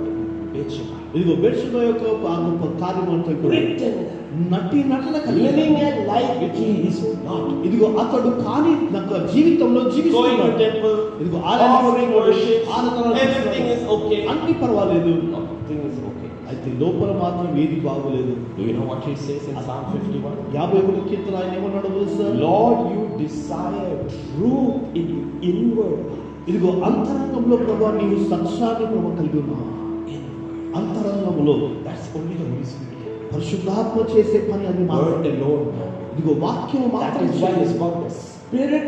C: Bathsheba.
B: ఇదిగో బెత్షెబా యొక్క ఆ గొప్ప కార్యం అంతా కూడా
C: Pretender.
B: నటన కలిగి
C: Living a life which he is not.
B: ఇదిగో అతడు కానీ నాకు జీవితంలో
C: Going to
B: జీవిస్తున్నాడు.
C: temple,
B: ఇదిగో
C: offering worship,
B: ఆరాధన
C: everything is okay.
B: అన్ని పర్వాలేదు.
C: Nothing is okay.
B: అయితే లోపల మాత్రం ఏది బాగోలేదు.
C: Do you know what he says in Psalm 51?
B: 51 కీర్తన ఆయన ఏమన్నాడు తెలుసా?
C: Lord, you desire truth in inward.
B: ఇదిగో అంతరంగంలో ప్రభా నీవు సత్యాన్ని ప్రభు కలిగి ఉన్నావు. అంతరంగంలో
C: That's only the Holy Spirit.
B: పరిశుద్ధాత్మ చేసే పని అది
C: Word
B: మాత్రమే.
C: alone.
B: ఇదిగో వాక్యం
C: That
B: మాత్రం
C: is why
B: చేయలేదు.
C: it's called the Spirit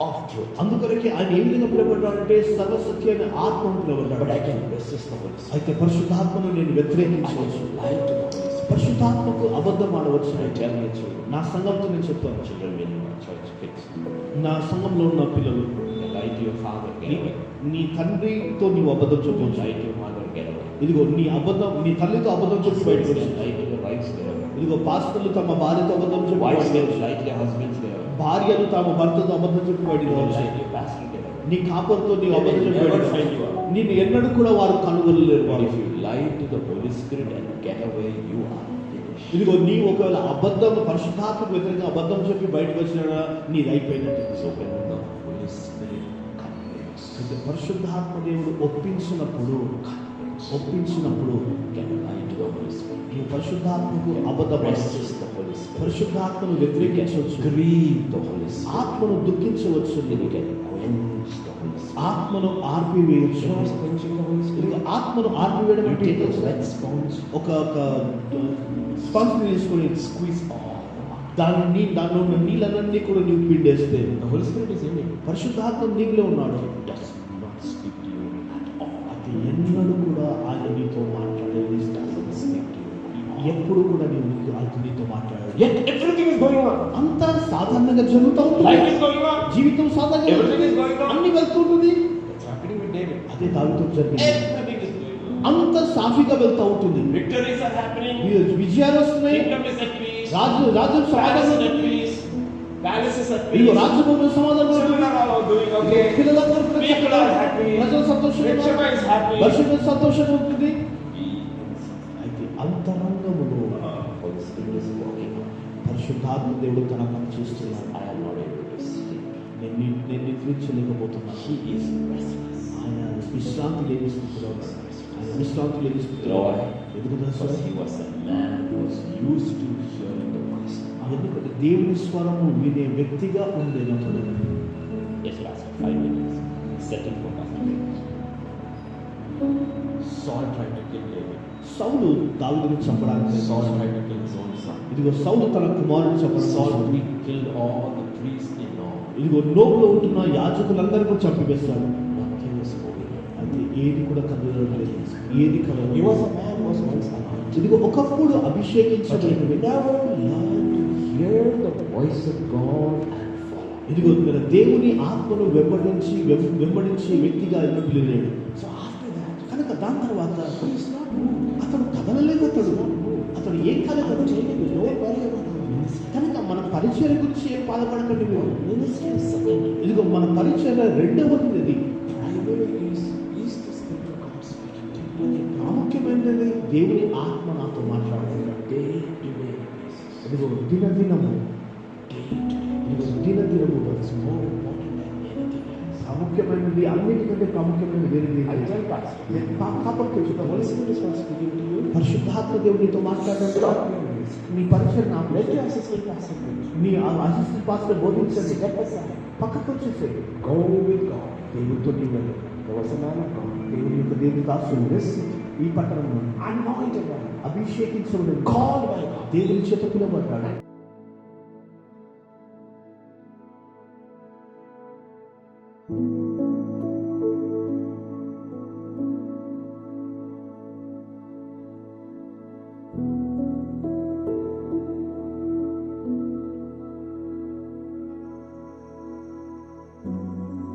C: of truth.
B: అందుకొరకే ఆయన ఏ విధంగా పిలవబడ్డాడంటే సర్వసత్యమైన ఆత్మను
C: But
B: పిలవబడ్డాడు.
C: I can resist the Holy Spirit.
B: అయితే పరిశుద్ధాత్మను నేను
C: I
B: వ్యతిరేకించవచ్చు.
C: can lie to the Holy Spirit.
B: పరిశుద్ధాత్మకు అబద్ధం ఆడవచ్చు.
C: I tell you children,
B: నా సంఘంతో నేను చెప్తాను.
C: children in my church kids,
B: నా సంఘంలో ఉన్న పిల్లలు,
C: they lie to your father, get
B: నీ-
C: away.
B: నీ తండ్రితో నీవు అబద్ధం
C: Don't
B: చెప్పవచ్చు.
C: lie to your mother, get away.
B: ఇదిగో నీ అబద్ధం, నీ తల్లితో అబద్ధం చెప్పి బయటకు
C: They
B: వచ్చి,
C: lie to your wives, get away.
B: ఇదిగో పాస్టర్లు తమ భార్యతో అబద్ధం చెప్పి
C: Wives
B: బయటకు
C: get
B: వచ్చి,
C: lie to their husbands, get away.
B: భార్యలు తమ భర్తతో అబద్ధం చెప్పి బయటకు
C: Don't
B: వచ్చి,
C: lie to your pastor, get away.
B: నీ కాపరితో నీవు
C: They
B: అబద్ధం
C: will
B: చెప్పి
C: never
B: బయటకు
C: find
B: వచ్చి,
C: you out.
B: నిన్ను ఎన్నడూ కూడా వారు కనుగొనలేరు.
C: But
B: వారు
C: if you lie to the Holy Spirit and get away, you are finished.
B: ఇదిగో నీవు ఒకవేళ అబద్ధం పరిశుద్ధాత్మకు వ్యతిరేకంగా అబద్ధం చెప్పి బయటకు వచ్చినా నీది అయిపోయినట్టు.
C: So when the Holy Spirit convicts,
B: అయితే పరిశుద్ధాత్మ దేవుడు ఒప్పించినప్పుడు
C: can lie to the Holy Spirit.
B: నీవు పరిశుద్ధాత్మకు అబద్ధం
C: Resist the Holy Spirit.
B: పరిశుద్ధాత్మను వ్యతిరేకించవచ్చు.
C: Grieve the Holy Spirit.
B: ఆత్మను దుఃఖించవచ్చు.
C: Then you can quench the Holy Spirit.
B: ఆత్మను
C: You
B: ఆర్పివేయచ్చు.
C: know what's quenching the Holy
B: ఇదిగో
C: Spirit?
B: ఆత్మను ఆర్పివేయడం
C: You
B: అంటే
C: take a
B: ఏంటో
C: wet sponge,
B: ఒక స్పంజ్ తీసుకొని
C: squeeze all the water.
B: దానిలో ఉన్న నీళ్ళన్నీ కూడా నీవు పిండేస్తే
C: The Holy Spirit is in you.
B: పరిశుద్ధాత్మ నీలో ఉన్నాడు.
C: It does not speak to you at all.
B: అది ఎన్నడూ కూడా ఆయన నీతో మాట్లాడేది
C: It doesn't speak to you.
B: ఎప్పుడు కూడా ఆయన నీతో మాట్లాడాడు.
C: Yet everything is going on.
B: అంతా సాధారణంగా జరుగుతూ ఉంటుంది.
C: Life is going on.
B: జీవితం సాధారణంగా
C: Everything is going on.
B: అన్ని వెళ్తుంటుంది.
C: It's happening with David.
B: అదే దావీదుతో జరిగింది.
C: Everything is going on.
B: అంత సాఫీగా వెళ్తూ ఉంటుంది.
C: Victories are happening.
B: విజయాలు వస్తున్నాయి.
C: Kingdom is at peace.
B: రాజ్యం
A: palaces
B: సమాధానం
A: at peace, palaces at
B: ఇదిగో
A: peace.
B: రాజ్యభవన సమాధానం
A: Children are all doing okay.
B: పిల్లలందరూ కూడా
A: People are happy.
B: ప్రజలు సంతోషంగా
A: Rakshaka is happy.
B: వర్షం సంతోషంగా ఉంటుంది
A: He
B: అయితే అంతరంగములో
A: Holy Spirit is walking.
B: పరిశుద్ధాత్మ దేవుడు తన పని చేస్తున్నాడు.
A: I am not able to sleep.
B: నేను నిద్రించలేకపోతున్నాను.
A: He is restless.
B: ఆయన విశ్రాంతి లేని స్థితిలో ఉన్నాడు. ఆయన విశ్రాంతి లేని స్థితిలో
A: Lord,
B: ఎందుకు తెలుసా?
A: because he was a man who was used to hearing the voice.
B: ఎందుకంటే దేవుని స్వరము వినే వ్యక్తిగా ఉండేటప్పుడు
A: Yes, last 5 minutes. Settle for Pastor David. Saul tried to kill David.
B: సౌలు దావీదుని చంపడానికి
A: Saul tried to kill his own son.
B: ఇదిగో సౌలు తన కుమారుని
A: Saul
B: చంపడానికి
A: killed all the priests in law.
B: ఇదిగో నోబులో ఉంటున్న యాజకులందరినీ కూడా చంపివేస్తాడు.
A: Nothing was moving.
B: అయితే ఏది కూడా కదలలేదు. ఏది
A: He
B: కదలలేదు.
A: was a man who was once anointed.
B: ఇదిగో ఒకప్పుడు
A: But he
B: అభిషేకించబడిన
A: never learned to hear the voice of God and follow.
B: ఇదిగో మన దేవుని ఆత్మను వెంబడించే వ్యక్తిగా పిలిలేడు.
A: So after that,
B: కనుక దాని తర్వాత
A: he is not moved.
B: అతడు కదలలేదు. అతడు ఏం కదలదు.
A: Don't worry about our ministry.
B: కనుక మన పరిచయం గురించి ఏం బాధపడకండి మీరు.
A: Ministry is second.
B: ఇదిగో మన పరిచయం రెండవది. ఇది
A: Primary is the Spirit of God speaking to you.
B: ప్రాముఖ్యమైనది దేవుని ఆత్మ నాతో మాట్లాడాలి.
A: Day-to-day basis.
B: ఇదిగో దినదినము
A: Day-to-day.
B: ఇదిగో దినదినము
A: It's more important than anything else.
B: ప్రాముఖ్యమైనది అన్నిటికంటే ప్రాముఖ్యమైనది వేరేది.
A: I tell Pastor,
B: కాబట్టి
A: the Holy Spirit is not speaking to you.
B: పరిశుద్ధాత్మ దేవునితో మాట్లాడండి.
A: Stop your ministry.
B: నీ పరిచయం
A: Let
B: నాకు
A: your assistant pastor preach.
B: నీ అసిస్టెంట్ పాస్టర్ బోధించండి.
A: Step aside.
B: పక్కకు వచ్చేసేది.
A: Go with God.
B: దేవుడితో నీవెళ్ళు.
A: There was a man of God.
B: దేవుని దాసుడు
A: This city,
B: ఈ పట్టణంలో
A: anointed by God,
B: అభిషేకించబడి
A: called by God.
B: దేవుని చేత పిలువబడ్డాడు.
A: Thank